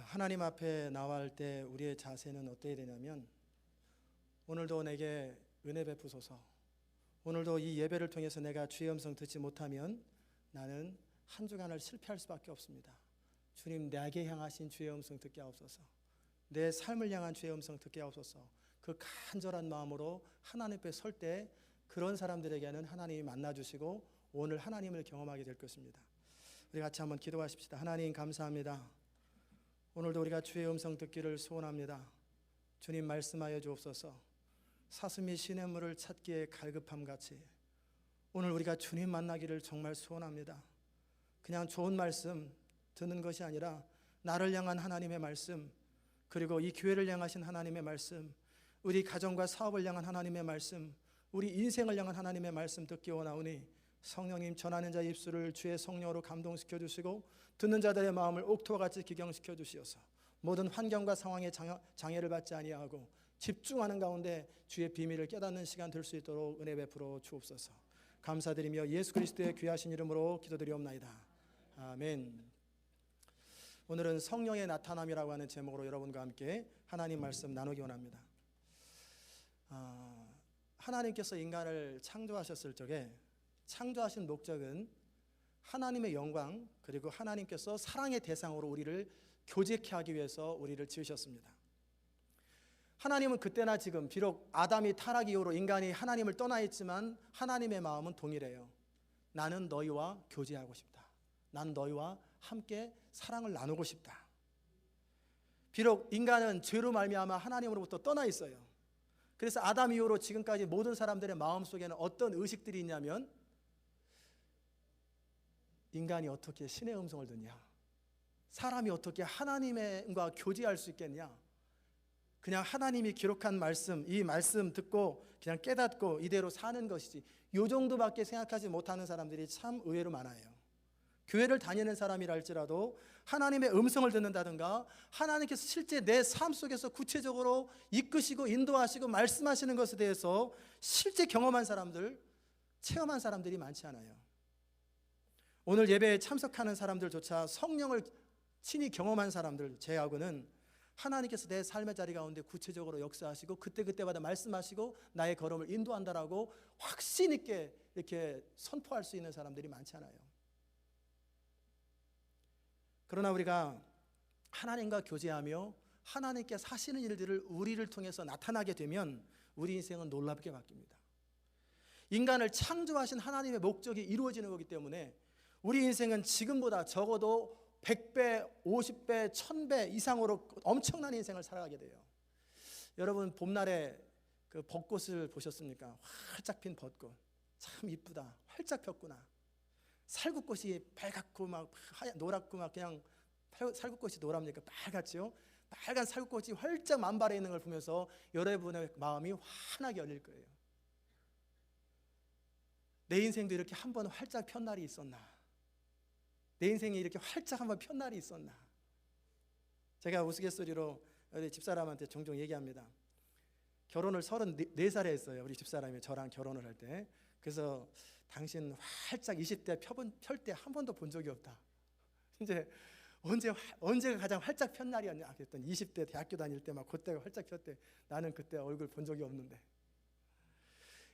하나님 앞에 나갈 때 우리의 자세는 어때야 되냐면, 오늘도 내게 은혜 베푸소서. 오늘도 이 예배를 통해서 내가 주의 음성 듣지 못하면 나는 한 주간을 실패할 수밖에 없습니다. 주님, 내게 향하신 주의 음성 듣게 하옵소서. 내 삶을 향한 주의 음성 듣게 하옵소서. 그 간절한 마음으로 하나님 앞에 설 때 그런 사람들에게는 하나님이 만나주시고 오늘 하나님을 경험하게 될 것입니다. 우리 같이 한번 기도하십시다. 하나님 감사합니다. 오늘도 우리가 주의 음성 듣기를 소원합니다. 주님 말씀하여 주옵소서. 사슴이 시냇물을 찾기에 갈급함같이 오늘 우리가 주님 만나기를 정말 소원합니다. 그냥 좋은 말씀 듣는 것이 아니라 나를 향한 하나님의 말씀, 그리고 이 교회를 향하신 하나님의 말씀, 우리 가정과 사업을 향한 하나님의 말씀, 우리 인생을 향한 하나님의 말씀 듣기 원하오니 성령님, 전하는 자의 입술을 주의 성령으로 감동시켜 주시고 듣는 자들의 마음을 옥토와 같이 기경시켜 주시어서 모든 환경과 상황에 장애를 받지 아니하고 집중하는 가운데 주의 비밀을 깨닫는 시간 될 수 있도록 은혜 베풀어 주옵소서. 감사드리며 예수 그리스도의 귀하신 이름으로 기도드리옵나이다. 아멘. 오늘은 성령의 나타남이라고 하는 제목으로 여러분과 함께 하나님 말씀 나누기 원합니다. 하나님께서 인간을 창조하셨을 적에 창조하신 목적은 하나님의 영광, 그리고 하나님께서 사랑의 대상으로 우리를 교제케 하기 위해서 우리를 지으셨습니다. 하나님은 그때나 지금 비록 아담이 타락 이후로 인간이 하나님을 떠나 있지만 하나님의 마음은 동일해요. 나는 너희와 교제하고 싶다. 난 너희와 함께 사랑을 나누고 싶다. 비록 인간은 죄로 말미암아 하나님으로부터 떠나 있어요. 그래서 아담 이후로 지금까지 모든 사람들의 마음속에는 어떤 의식들이 있냐면, 인간이 어떻게 신의 음성을 듣냐, 사람이 어떻게 하나님과 교제할 수 있겠냐, 그냥 하나님이 기록한 말씀, 이 말씀 듣고 그냥 깨닫고 이대로 사는 것이지, 이 정도밖에 생각하지 못하는 사람들이 참 의외로 많아요. 교회를 다니는 사람이라 할지라도 하나님의 음성을 듣는다든가 하나님께서 실제 내 삶 속에서 구체적으로 이끄시고 인도하시고 말씀하시는 것에 대해서 실제 경험한 사람들, 체험한 사람들이 많지 않아요. 오늘 예배에 참석하는 사람들조차 성령을 친히 경험한 사람들 제하고는 하나님께서 내 삶의 자리 가운데 구체적으로 역사하시고 그때그때마다 말씀하시고 나의 걸음을 인도한다라고 확신 있게 이렇게 선포할 수 있는 사람들이 많지 않아요. 그러나 우리가 하나님과 교제하며 하나님께 사시는 일들을 우리를 통해서 나타나게 되면 우리 인생은 놀랍게 바뀝니다. 인간을 창조하신 하나님의 목적이 이루어지는 거기 때문에 우리 인생은 지금보다 적어도 100배, 50배, 1000배 이상으로 엄청난 인생을 살아가게 돼요. 여러분, 봄날에 그 벚꽃을 보셨습니까? 활짝 핀 벚꽃, 참 이쁘다, 활짝 폈구나. 살구꽃이 빨갛고 막 노랗고 막 그냥, 살구꽃이 노랍니까? 빨갛죠? 빨간 살구꽃이 활짝 만발해 있는 걸 보면서 여러분의 마음이 환하게 열릴 거예요. 내 인생도 이렇게 한번 활짝 편 날이 있었나? 내 인생이 이렇게 활짝 한번 편 날이 있었나? 제가 우스갯소리로 우리 집사람한테 종종 얘기합니다. 결혼을 34살에 했어요. 우리 집사람이 저랑 결혼을 할 때. 그래서 당신 활짝 20대 펼 때 한 번도 본 적이 없다. 이제 언제가 가장 활짝 편 날이었냐 그랬더니 20대 대학교 다닐 때 막 그때가 활짝 폈대. 나는 그때 얼굴 본 적이 없는데.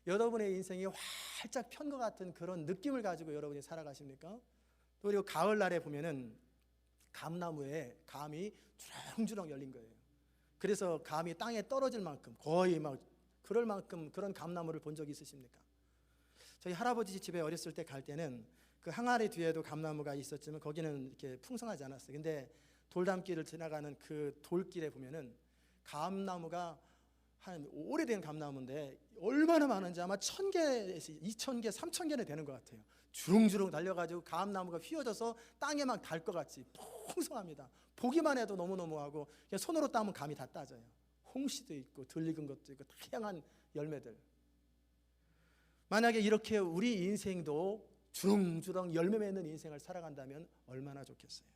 여러분의 인생이 활짝 편 것 같은 그런 느낌을 가지고 여러분이 살아가십니까? 또 그리고 가을날에 보면은 감나무에 감이 주렁주렁 열린 거예요. 그래서 감이 땅에 떨어질 만큼 거의 막 그럴 만큼 그런 감나무를 본 적이 있으십니까? 저희 할아버지 집에 어렸을 때 갈 때는 그 항아리 뒤에도 감나무가 있었지만 거기는 이렇게 풍성하지 않았어요. 근데 돌담길을 지나가는 그 돌길에 보면은 감나무가 한 오래된 감나무인데 얼마나 많은지 아마 1000개, 2000개, 3000개는 되는 것 같아요. 주렁주렁 달려가지고 감나무가 휘어져서 땅에 막 닿을 것 같이 풍성합니다. 보기만 해도 너무너무하고 그냥 손으로 따면 감이 다 따져요. 홍시도 있고 들익은 것도 있고 다양한 열매들. 만약에 이렇게 우리 인생도 주렁주렁 열매 맺는 인생을 살아간다면 얼마나 좋겠어요.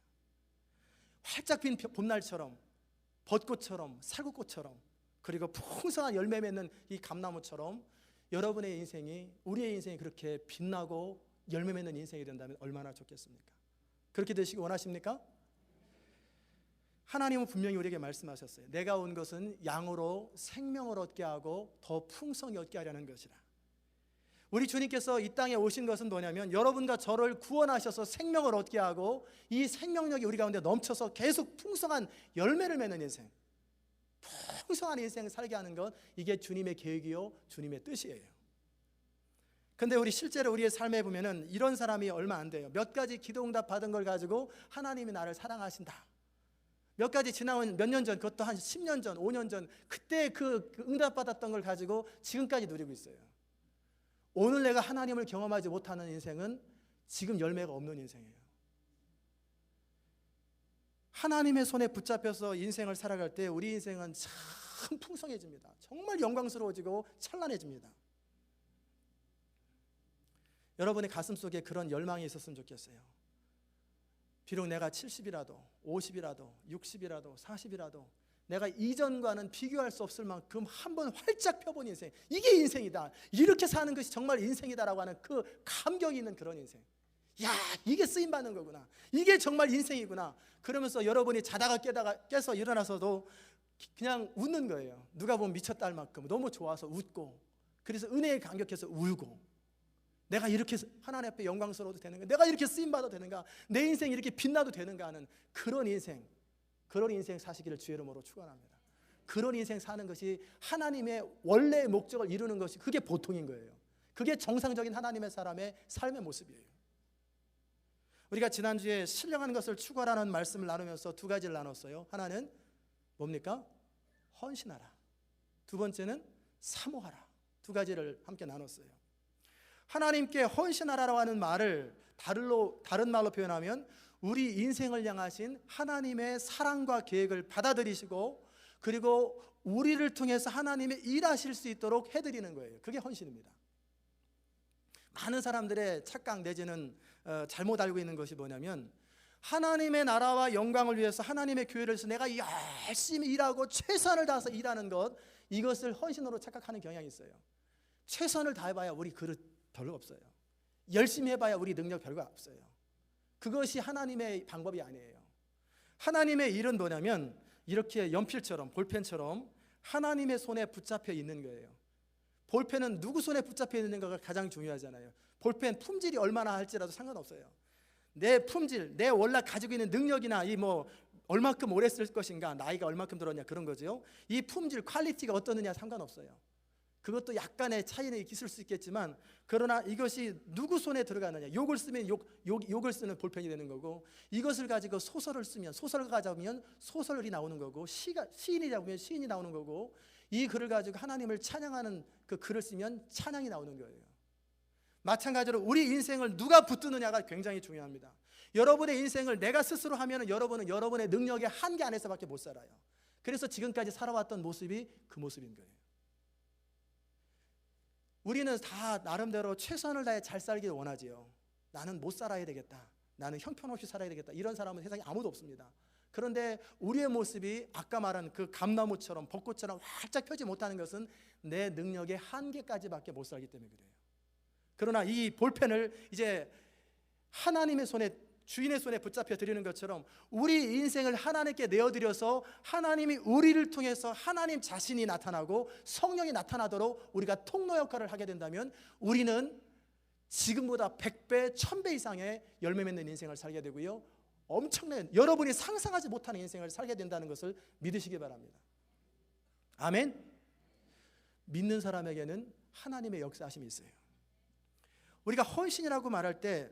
활짝 핀 봄날처럼, 벚꽃처럼, 살구꽃처럼, 그리고 풍성한 열매 맺는 이 감나무처럼 여러분의 인생이, 우리의 인생이 그렇게 빛나고 열매 맺는 인생이 된다면 얼마나 좋겠습니까? 그렇게 되시기 원하십니까? 하나님은 분명히 우리에게 말씀하셨어요. 내가 온 것은 양으로 생명을 얻게 하고 더 풍성히 얻게 하려는 것이라. 우리 주님께서 이 땅에 오신 것은 뭐냐면 여러분과 저를 구원하셔서 생명을 얻게 하고 이 생명력이 우리 가운데 넘쳐서 계속 풍성한 열매를 맺는 인생, 풍성한 인생을 살게 하는 것, 이게 주님의 계획이요 주님의 뜻이에요. 근데 우리 실제로 우리의 삶에 보면은 이런 사람이 얼마 안 돼요. 몇 가지 기도 응답 받은 걸 가지고 하나님이 나를 사랑하신다, 몇 가지 지나온 몇 년 전, 그것도 한 10년 전, 5년 전, 그때 그 응답 받았던 걸 가지고 지금까지 누리고 있어요. 오늘 내가 하나님을 경험하지 못하는 인생은 지금 열매가 없는 인생이에요. 하나님의 손에 붙잡혀서 인생을 살아갈 때 우리 인생은 참 풍성해집니다. 정말 영광스러워지고 찬란해집니다. 여러분의 가슴 속에 그런 열망이 있었으면 좋겠어요. 비록 내가 70이라도 50이라도 60이라도 40이라도 내가 이전과는 비교할 수 없을 만큼 한번 활짝 펴본 인생, 이게 인생이다, 이렇게 사는 것이 정말 인생이다라고 하는 그 감격이 있는 그런 인생. 야, 이게 쓰임받는 거구나, 이게 정말 인생이구나. 그러면서 여러분이 자다가 깨서 일어나서도 그냥 웃는 거예요. 누가 보면 미쳤다 할 만큼 너무 좋아서 웃고, 그래서 은혜에 감격해서 울고, 내가 이렇게 하나님 앞에 영광스러워도 되는가, 내가 이렇게 쓰임받아도 되는가, 내 인생이 이렇게 빛나도 되는가 하는 그런 인생, 그런 인생 사시기를 주의 이름으로 축원합니다. 그런 인생 사는 것이 하나님의 원래의 목적을 이루는 것이, 그게 보통인 거예요. 그게 정상적인 하나님의 사람의 삶의 모습이에요. 우리가 지난주에 신령한 것을 추구하라는 말씀을 나누면서 두 가지를 나눴어요. 하나는 뭡니까? 헌신하라. 두 번째는 사모하라. 두 가지를 함께 나눴어요. 하나님께 헌신하라고 하는 말을 다른 말로 표현하면 우리 인생을 향하신 하나님의 사랑과 계획을 받아들이시고, 그리고 우리를 통해서 하나님의 일하실 수 있도록 해드리는 거예요. 그게 헌신입니다. 많은 사람들의 착각 내지는 잘못 알고 있는 것이 뭐냐면, 하나님의 나라와 영광을 위해서 하나님의 교회를 위해서 내가 열심히 일하고 최선을 다해서 일하는 것, 이것을 헌신으로 착각하는 경향이 있어요. 최선을 다해봐야 우리 그릇 별로 없어요. 열심히 해봐야 우리 능력 별거 없어요. 그것이 하나님의 방법이 아니에요. 하나님의 일은 뭐냐면 이렇게 연필처럼, 볼펜처럼 하나님의 손에 붙잡혀 있는 거예요. 볼펜은 누구 손에 붙잡혀 있는가가 가장 중요하잖아요. 볼펜 품질이 얼마나 할지라도 상관없어요. 내 품질, 내 원래 가지고 있는 능력이나 이 얼마큼 오래 쓸 것인가, 나이가 얼마큼 들었냐, 그런 거죠. 이 품질, 퀄리티가 어떠느냐 상관없어요. 그것도 약간의 차이는 있을 수 있겠지만, 그러나 이것이 누구 손에 들어가느냐, 욕을 쓰면 욕을 쓰는 볼펜이 되는 거고, 이것을 가지고 소설을 쓰면, 소설가가 잡으면 소설이 나오는 거고, 시인이 잡으면 시인이 나오는 거고, 이 글을 가지고 하나님을 찬양하는 그 글을 쓰면 찬양이 나오는 거예요. 마찬가지로 우리 인생을 누가 붙드느냐가 굉장히 중요합니다. 여러분의 인생을 내가 스스로 하면 여러분은 여러분의 능력의 한계 안에서밖에 못 살아요. 그래서 지금까지 살아왔던 모습이 그 모습인 거예요. 우리는 다 나름대로 최선을 다해 잘 살길 원하지요. 나는 못 살아야 되겠다, 나는 형편없이 살아야 되겠다, 이런 사람은 세상에 아무도 없습니다. 그런데 우리의 모습이 아까 말한 그 감나무처럼 벚꽃처럼 활짝 펴지 못하는 것은 내 능력의 한계까지밖에 못 살기 때문에 그래요. 그러나 이 볼펜을 이제 하나님의 손에, 주인의 손에 붙잡혀 드리는 것처럼 우리 인생을 하나님께 내어드려서 하나님이 우리를 통해서 하나님 자신이 나타나고 성령이 나타나도록 우리가 통로 역할을 하게 된다면 우리는 지금보다 100배, 1000배 이상의 열매 맺는 인생을 살게 되고요, 엄청난 여러분이 상상하지 못하는 인생을 살게 된다는 것을 믿으시기 바랍니다. 아멘. 믿는 사람에게는 하나님의 역사하심이 있어요. 우리가 헌신이라고 말할 때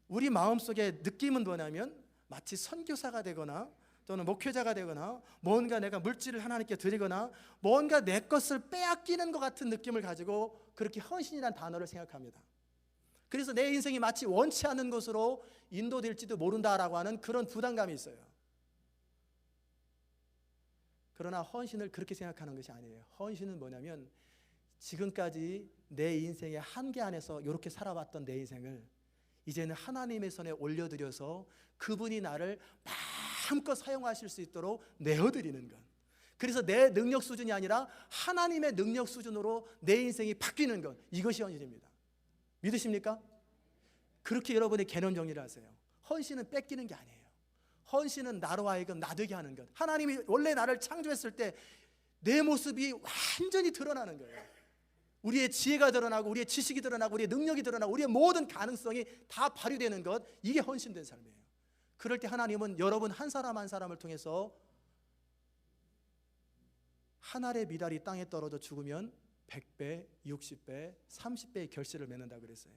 우리 마음속에 느낌은 뭐냐면 마치 선교사가 되거나 또는 목회자가 되거나 뭔가 내가 물질을 하나님께 드리거나 뭔가 내 것을 빼앗기는 것 같은 느낌을 가지고 그렇게 헌신이라는 단어를 생각합니다. 그래서 내 인생이 마치 원치 않는 것으로 인도될지도 모른다라고 하는 그런 부담감이 있어요. 그러나 헌신을 그렇게 생각하는 것이 아니에요. 헌신은 뭐냐면 지금까지 내 인생의 한계 안에서 이렇게 살아왔던 내 인생을 이제는 하나님의 손에 올려드려서 그분이 나를 마음껏 사용하실 수 있도록 내어드리는 것. 그래서 내 능력 수준이 아니라 하나님의 능력 수준으로 내 인생이 바뀌는 것, 이것이 헌신입니다. 믿으십니까? 그렇게 여러분의 개념 정리를 하세요. 헌신은 뺏기는 게 아니에요. 헌신은 나로 하여금 나되게 하는 것. 하나님이 원래 나를 창조했을 때 내 모습이 완전히 드러나는 거예요. 우리의 지혜가 드러나고 우리의 지식이 드러나고 우리의 능력이 드러나고 우리의 모든 가능성이 다 발휘되는 것, 이게 헌신된 삶이에요. 그럴 때 하나님은 여러분 한 사람 한 사람을 통해서 한 알의 미달이 땅에 떨어져 죽으면 100배, 60배, 30배의 결실을 맺는다고 그랬어요.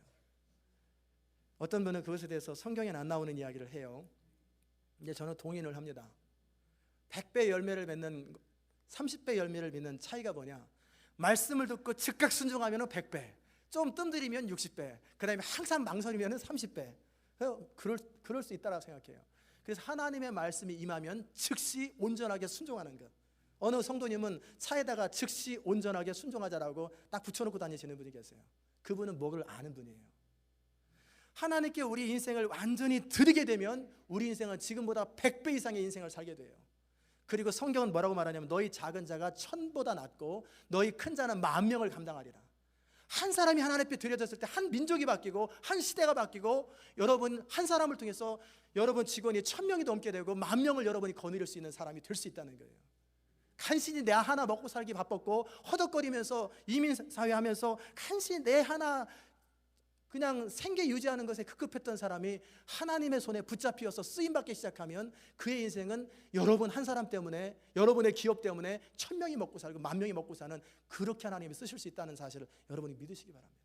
어떤 분은 그것에 대해서 성경에 안 나오는 이야기를 해요. 근데 저는 동의를 합니다. 100배 열매를 맺는 30배 열매를 맺는 차이가 뭐냐? 말씀을 듣고 즉각 순종하면 100배, 좀 뜸들이면 60배, 그 다음에 항상 망설이면 30배. 그럴 수 있다고 생각해요. 그래서 하나님의 말씀이 임하면 즉시 온전하게 순종하는 것. 어느 성도님은 차에다가 즉시 온전하게 순종하자라고 딱 붙여놓고 다니시는 분이 계세요. 그분은 뭐를 아는 분이에요. 하나님께 우리 인생을 완전히 드리게 되면 우리 인생은 지금보다 100배 이상의 인생을 살게 돼요. 그리고 성경은 뭐라고 말하냐면 너희 작은 자가 천보다 낫고 너희 큰 자는 10,000명을 감당하리라. 한 사람이 하나님 앞에 드려졌을 때 한 민족이 바뀌고 한 시대가 바뀌고 여러분 한 사람을 통해서 여러분 직원이 1,000명이 넘게 되고 10,000명을 여러분이 거느릴 수 있는 사람이 될 수 있다는 거예요. 간신히 내 하나 먹고 살기 바빴고 허덕거리면서 이민사회 하면서 간신히 내 하나 그냥 생계 유지하는 것에 급급했던 사람이 하나님의 손에 붙잡혀서 쓰임받기 시작하면 그의 인생은 여러분 한 사람 때문에, 여러분의 기업 때문에 1,000명이 먹고 살고 10,000명이 먹고 사는, 그렇게 하나님이 쓰실 수 있다는 사실을 여러분이 믿으시기 바랍니다.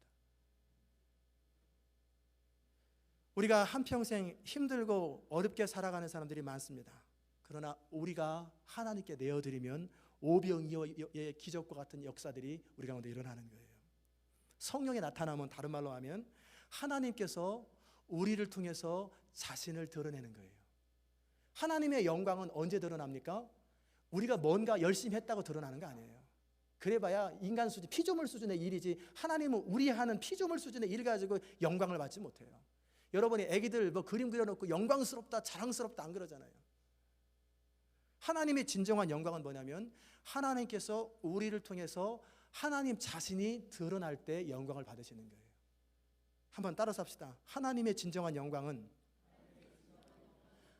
우리가 한평생 힘들고 어렵게 살아가는 사람들이 많습니다. 그러나 우리가 하나님께 내어드리면 오병이어의 기적과 같은 역사들이 우리 가운데 일어나는 거예요. 성령의 나타남은 다른 말로 하면 하나님께서 우리를 통해서 자신을 드러내는 거예요. 하나님의 영광은 언제 드러납니까? 우리가 뭔가 열심히 했다고 드러나는 거 아니에요. 그래봐야 인간 수준, 피조물 수준의 일이지 하나님은 우리 하는 피조물 수준의 일 가지고 영광을 받지 못해요. 여러분이 애기들 뭐 그림 그려놓고 영광스럽다, 자랑스럽다 안 그러잖아요. 하나님의 진정한 영광은 뭐냐면 하나님께서 우리를 통해서 하나님 자신이 드러날 때 영광을 받으시는 거예요. 한번 따라서 합시다. 하나님의 진정한 영광은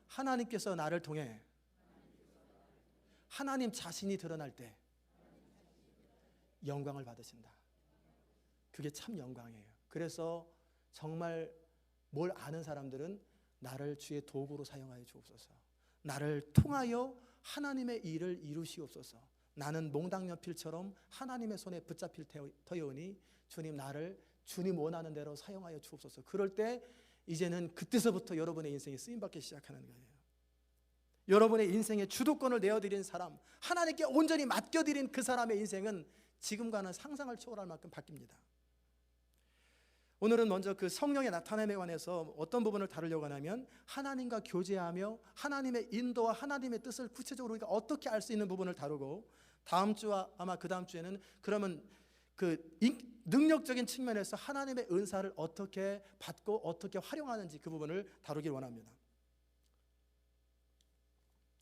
하나님께서 나를 통해 하나님 자신이 드러날 때 영광을 받으신다. 그게 참 영광이에요. 그래서 정말 뭘 아는 사람들은 나를 주의 도구로 사용하여 주옵소서, 나를 통하여 하나님의 일을 이루시옵소서, 나는 몽당연필처럼 하나님의 손에 붙잡힐 터이오니 주님 나를 주님 원하는 대로 사용하여 주옵소서. 그럴 때 이제는 그때서부터 여러분의 인생이 쓰임받기 시작하는 거예요. 여러분의 인생의 주도권을 내어드린 사람, 하나님께 온전히 맡겨드린 그 사람의 인생은 지금과는 상상을 초월할 만큼 바뀝니다. 오늘은 먼저 그 성령의 나타남에 관해서 어떤 부분을 다루려고 하냐면 하나님과 교제하며 하나님의 인도와 하나님의 뜻을 구체적으로 우리가 어떻게 알 수 있는 부분을 다루고, 다음 주와 아마 그 다음 주에는 그러면 그 능력적인 측면에서 하나님의 은사를 어떻게 받고 어떻게 활용하는지 그 부분을 다루길 원합니다.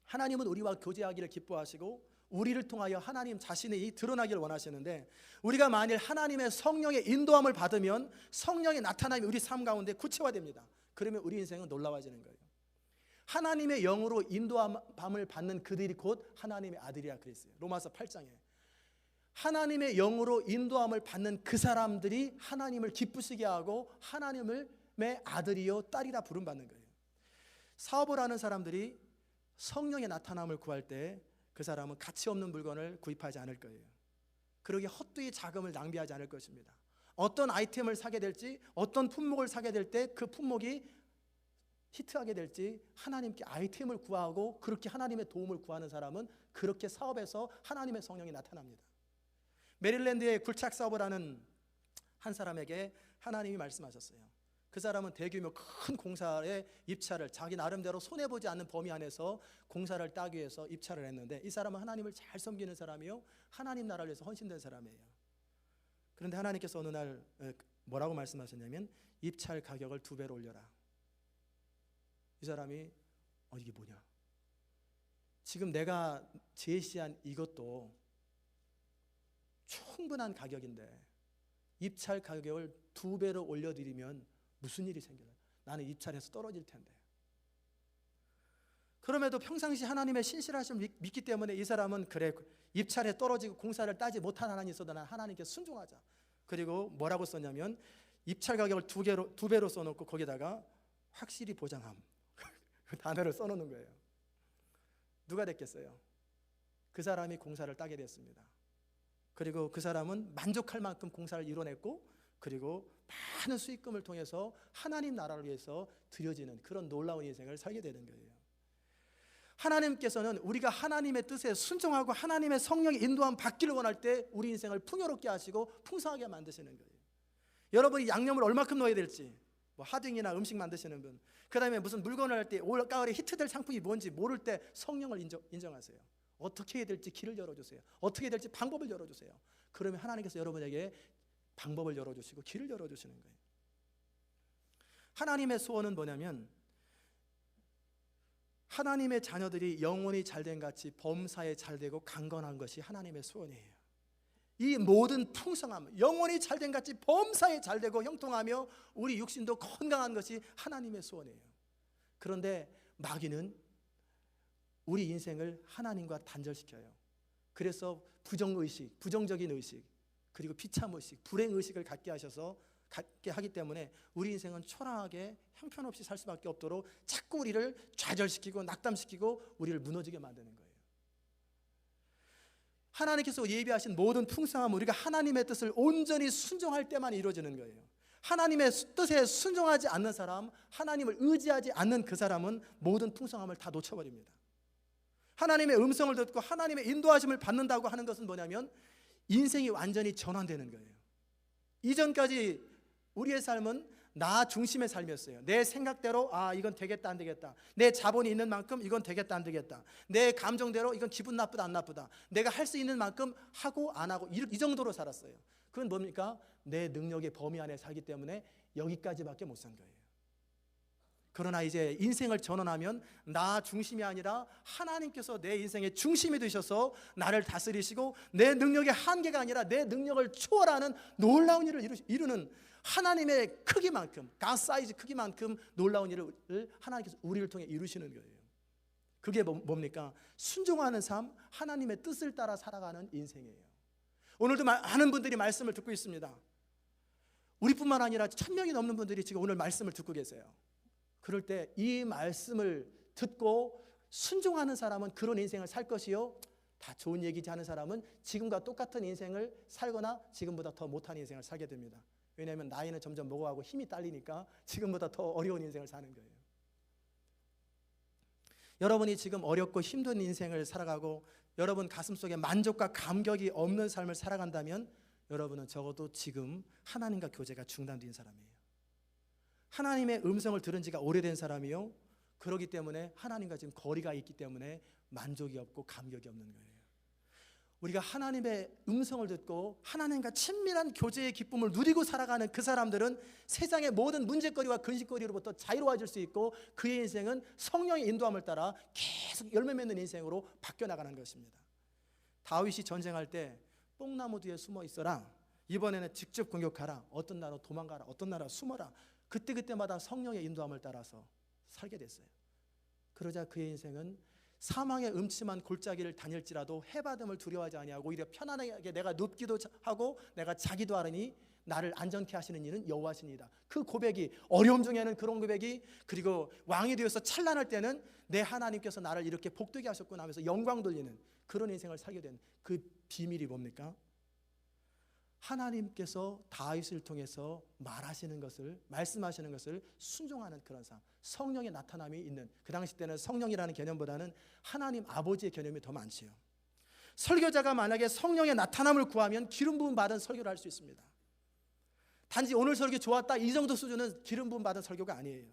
하나님은 우리와 교제하기를 기뻐하시고 우리를 통하여 하나님 자신이 드러나기를 원하시는데, 우리가 만일 하나님의 성령의 인도함을 받으면 성령의 나타남이 우리 삶 가운데 구체화됩니다. 그러면 우리 인생은 놀라워지는 거예요. 하나님의 영으로 인도함을 받는 그들이 곧 하나님의 아들이라 그랬어요. 로마서 8장에 하나님의 영으로 인도함을 받는 그 사람들이 하나님을 기쁘시게 하고 하나님의 아들이요 딸이라 부름받는 거예요. 사업을 하는 사람들이 성령의 나타남을 구할 때 그 사람은 가치 없는 물건을 구입하지 않을 거예요. 그러기에 헛되이 자금을 낭비하지 않을 것입니다. 어떤 아이템을 사게 될지, 어떤 품목을 사게 될 때 그 품목이 히트하게 될지 하나님께 아이템을 구하고 그렇게 하나님의 도움을 구하는 사람은 그렇게 사업에서 하나님의 성령이 나타납니다. 메릴랜드에 굴착 사업을 하는 한 사람에게 하나님이 말씀하셨어요. 그 사람은 대규모 큰 공사에 입찰을 자기 나름대로 손해보지 않는 범위 안에서 공사를 따기 위해서 입찰을 했는데, 이 사람은 하나님을 잘 섬기는 사람이요 하나님 나라를 위해서 헌신된 사람이에요. 그런데 하나님께서 어느 날 뭐라고 말씀하셨냐면 입찰 가격을 2배로 올려라. 이 사람이 이게 뭐냐, 지금 내가 제시한 이것도 충분한 가격인데 입찰 가격을 2배로 올려드리면 무슨 일이 생겨요? 나는 입찰에서 떨어질 텐데. 그럼에도 평상시 하나님의 신실하심을 믿기 때문에 이 사람은 그래, 입찰에 떨어지고 공사를 따지 못한 하나님이 있어도 난 하나님께 순종하자. 그리고 뭐라고 썼냐면 입찰 가격을 두 배로 써놓고 거기다가 확실히 보장함 그 단어를 써놓는 거예요. 누가 됐겠어요? 그 사람이 공사를 따게 됐습니다. 그리고 그 사람은 만족할 만큼 공사를 이뤄냈고, 그리고 많은 수익금을 통해서 하나님 나라를 위해서 드려지는 그런 놀라운 인생을 살게 되는 거예요. 하나님께서는 우리가 하나님의 뜻에 순종하고 하나님의 성령의 인도함 받기를 원할 때 우리 인생을 풍요롭게 하시고 풍성하게 만드시는 거예요. 여러분이 양념을 얼마큼 넣어야 될지, 뭐 하딩이나 음식 만드시는 분, 그 다음에 무슨 물건을 할 때 올 가을에 히트될 상품이 뭔지 모를 때 성령을 인정하세요. 어떻게 해야 될지 길을 열어주세요. 어떻게 해야 될지 방법을 열어주세요. 그러면 하나님께서 여러분에게 방법을 열어주시고 길을 열어주시는 거예요. 하나님의 소원은 뭐냐면 하나님의 자녀들이 영혼이 잘된 같이 범사에 잘되고 강건한 것이 하나님의 소원이에요. 이 모든 풍성함, 영혼이 잘된 같이 범사에 잘되고 형통하며 우리 육신도 건강한 것이 하나님의 소원이에요. 그런데 마귀는 우리 인생을 하나님과 단절시켜요. 그래서 부정의식, 부정적인 의식, 그리고 비참의식, 불행의식을 갖게 하기 때문에 우리 인생은 초라하게 형편없이 살 수밖에 없도록 자꾸 우리를 좌절시키고 낙담시키고 우리를 무너지게 만드는 거예요. 하나님께서 예비하신 모든 풍성함은 우리가 하나님의 뜻을 온전히 순종할 때만 이루어지는 거예요. 하나님의 뜻에 순종하지 않는 사람, 하나님을 의지하지 않는 그 사람은 모든 풍성함을 다 놓쳐버립니다. 하나님의 음성을 듣고 하나님의 인도하심을 받는다고 하는 것은 뭐냐면 인생이 완전히 전환되는 거예요. 이전까지 우리의 삶은 나 중심의 삶이었어요. 내 생각대로 이건 되겠다 안 되겠다, 내 자본이 있는 만큼 이건 되겠다 안 되겠다, 내 감정대로 이건 기분 나쁘다 안 나쁘다, 내가 할 수 있는 만큼 하고 안 하고 이 정도로 살았어요. 그건 뭡니까? 내 능력의 범위 안에 살기 때문에 여기까지밖에 못 산 거예요. 그러나 이제 인생을 전환하면 나 중심이 아니라 하나님께서 내 인생의 중심이 되셔서 나를 다스리시고 내 능력의 한계가 아니라 내 능력을 초월하는 놀라운 일을 이루는 하나님의 크기만큼, 갓 사이즈 크기만큼 놀라운 일을 하나님께서 우리를 통해 이루시는 거예요. 그게 뭡니까? 순종하는 삶, 하나님의 뜻을 따라 살아가는 인생이에요. 오늘도 많은 분들이 말씀을 듣고 있습니다. 우리뿐만 아니라 1000명이 넘는 분들이 지금 오늘 말씀을 듣고 계세요. 그럴 때 이 말씀을 듣고 순종하는 사람은 그런 인생을 살 것이요, 다 좋은 얘기지 하는 사람은 지금과 똑같은 인생을 살거나 지금보다 더 못한 인생을 살게 됩니다. 왜냐하면 나이는 점점 먹어가고 힘이 딸리니까 지금보다 더 어려운 인생을 사는 거예요. 여러분이 지금 어렵고 힘든 인생을 살아가고 여러분 가슴속에 만족과 감격이 없는 삶을 살아간다면 여러분은 적어도 지금 하나님과 교제가 중단된 사람이에요. 하나님의 음성을 들은 지가 오래된 사람이요, 그러기 때문에 하나님과 지금 거리가 있기 때문에 만족이 없고 감격이 없는 거예요. 우리가 하나님의 음성을 듣고 하나님과 친밀한 교제의 기쁨을 누리고 살아가는 그 사람들은 세상의 모든 문제거리와 근심거리로부터 자유로워질 수 있고 그의 인생은 성령의 인도함을 따라 계속 열매 맺는 인생으로 바뀌어 나가는 것입니다. 다윗이 전쟁할 때 뽕나무 뒤에 숨어 있어라, 이번에는 직접 공격하라, 어떤 나라 도망가라, 어떤 나라 숨어라, 그때마다 성령의 인도함을 따라서 살게 됐어요. 그러자 그의 인생은 사망의 음침한 골짜기를 다닐지라도 해받음을 두려워하지 아니하고 오히려 편안하게 내가 눕기도 하고 내가 자기도 하느니 나를 안전케 하시는 이는 여호와시니이다. 그 고백이, 어려움 중에는 그런 고백이, 그리고 왕이 되어서 찬란할 때는 내 하나님께서 나를 이렇게 복되게 하셨구나 하면서 영광 돌리는 그런 인생을 살게 된 그 비밀이 뭡니까? 하나님께서 다윗을 통해서 말하시는 것을, 말씀하시는 것을 순종하는 그런 삶, 성령의 나타남이 있는, 그 당시 때는 성령이라는 개념보다는 하나님 아버지의 개념이 더 많지요. 설교자가 만약에 성령의 나타남을 구하면 기름 부음 받은 설교를 할 수 있습니다. 단지 오늘 설교 좋았다 이 정도 수준은 기름 부음 받은 설교가 아니에요.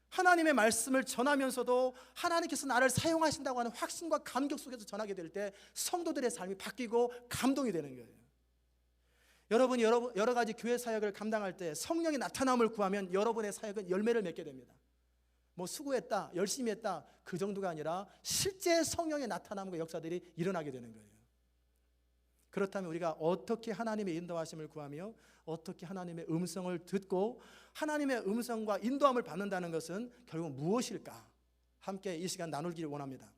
하나님의 말씀을 전하면서도 하나님께서 나를 사용하신다고 하는 확신과 감격 속에서 전하게 될 때 성도들의 삶이 바뀌고 감동이 되는 거예요. 여러분이 여러 가지 교회 사역을 감당할 때 성령의 나타남을 구하면 여러분의 사역은 열매를 맺게 됩니다. 뭐 수고했다, 열심히 했다, 그 정도가 아니라 실제 성령의 나타남과 역사들이 일어나게 되는 거예요. 그렇다면 우리가 어떻게 하나님의 인도하심을 구하며 어떻게 하나님의 음성을 듣고 하나님의 음성과 인도함을 받는다는 것은 결국 무엇일까? 함께 이 시간 나누기를 원합니다.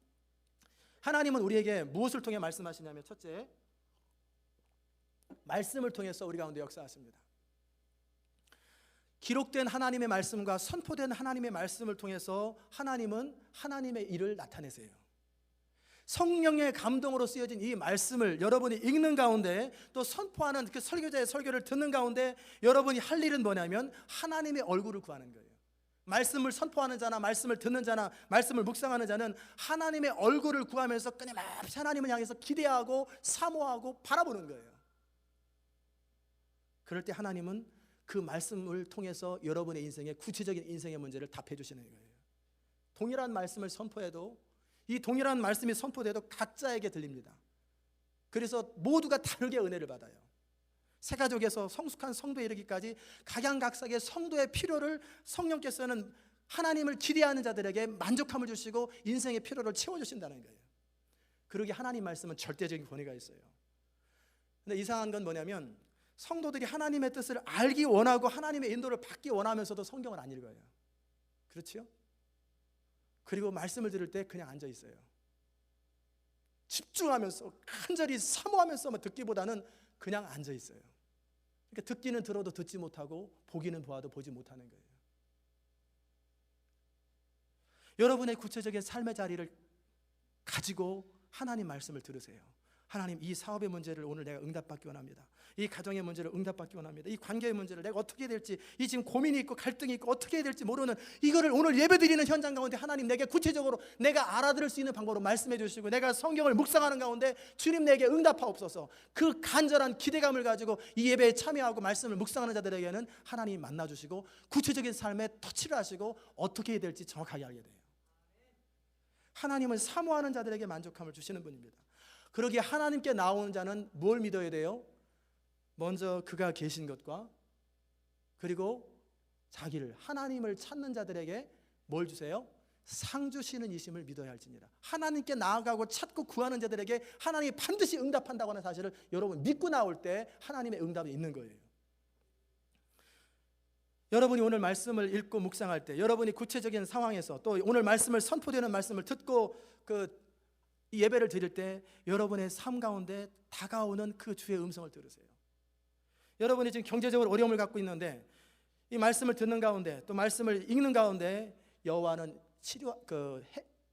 하나님은 우리에게 무엇을 통해 말씀하시냐면, 첫째, 말씀을 통해서 우리 가운데 역사하십니다. 기록된 하나님의 말씀과 선포된 하나님의 말씀을 통해서 하나님은 하나님의 일을 나타내세요. 성령의 감동으로 쓰여진 이 말씀을 여러분이 읽는 가운데, 또 선포하는 그 설교자의 설교를 듣는 가운데 여러분이 할 일은 뭐냐면 하나님의 얼굴을 구하는 거예요. 말씀을 선포하는 자나 말씀을 듣는 자나 말씀을 묵상하는 자는 하나님의 얼굴을 구하면서 끊임없이 하나님을 향해서 기대하고 사모하고 바라보는 거예요. 그럴 때 하나님은 그 말씀을 통해서 여러분의 인생의 구체적인 인생의 문제를 답해 주시는 거예요. 동일한 말씀을 선포해도, 이 동일한 말씀이 선포돼도 각자에게 들립니다. 그래서 모두가 다르게 은혜를 받아요. 새 가족에서 성숙한 성도에 이르기까지 각양각색의 성도의 필요를 성령께서는 하나님을 기대하는 자들에게 만족함을 주시고 인생의 필요를 채워주신다는 거예요. 그러기에 하나님 말씀은 절대적인 권위가 있어요. 근데 이상한 건 뭐냐면, 성도들이 하나님의 뜻을 알기 원하고 하나님의 인도를 받기 원하면서도 성경을 안 읽어요. 그렇죠? 그리고 말씀을 들을 때 그냥 앉아 있어요. 집중하면서 간절히 사모하면서 듣기보다는 그냥 앉아 있어요. 그러니까 듣기는 들어도 듣지 못하고 보기는 보아도 보지 못하는 거예요. 여러분의 구체적인 삶의 자리를 가지고 하나님 말씀을 들으세요. 하나님, 이 사업의 문제를 오늘 내가 응답받기 원합니다. 이 가정의 문제를 응답받기 원합니다. 이 관계의 문제를 내가 어떻게 해야 될지, 이 지금 고민이 있고 갈등이 있고 어떻게 해야 될지 모르는 이거를 오늘 예배드리는 현장 가운데 하나님 내게 구체적으로 내가 알아들을 수 있는 방법으로 말씀해 주시고, 내가 성경을 묵상하는 가운데 주님 내게 응답하옵소서. 그 간절한 기대감을 가지고 이 예배에 참여하고 말씀을 묵상하는 자들에게는 하나님이 만나주시고 구체적인 삶에 터치를 하시고 어떻게 해야 될지 정확하게 알게 돼요. 하나님을 사모하는 자들에게 만족함을 주시는 분입니다. 그러기에 하나님께 나오는 자는 뭘 믿어야 돼요? 먼저 그가 계신 것과, 그리고 자기를, 하나님을 찾는 자들에게 뭘 주세요? 상 주시는 이심을 믿어야 할지니라. 하나님께 나아가고 찾고 구하는 자들에게 하나님이 반드시 응답한다고 하는 사실을 여러분 믿고 나올 때 하나님의 응답이 있는 거예요. 여러분이 오늘 말씀을 읽고 묵상할 때, 여러분이 구체적인 상황에서 또 오늘 말씀을 선포되는 말씀을 듣고 이 예배를 드릴 때 여러분의 삶 가운데 다가오는 그 주의 음성을 들으세요. 여러분이 지금 경제적으로 어려움을 갖고 있는데 이 말씀을 듣는 가운데 또 말씀을 읽는 가운데 여호와는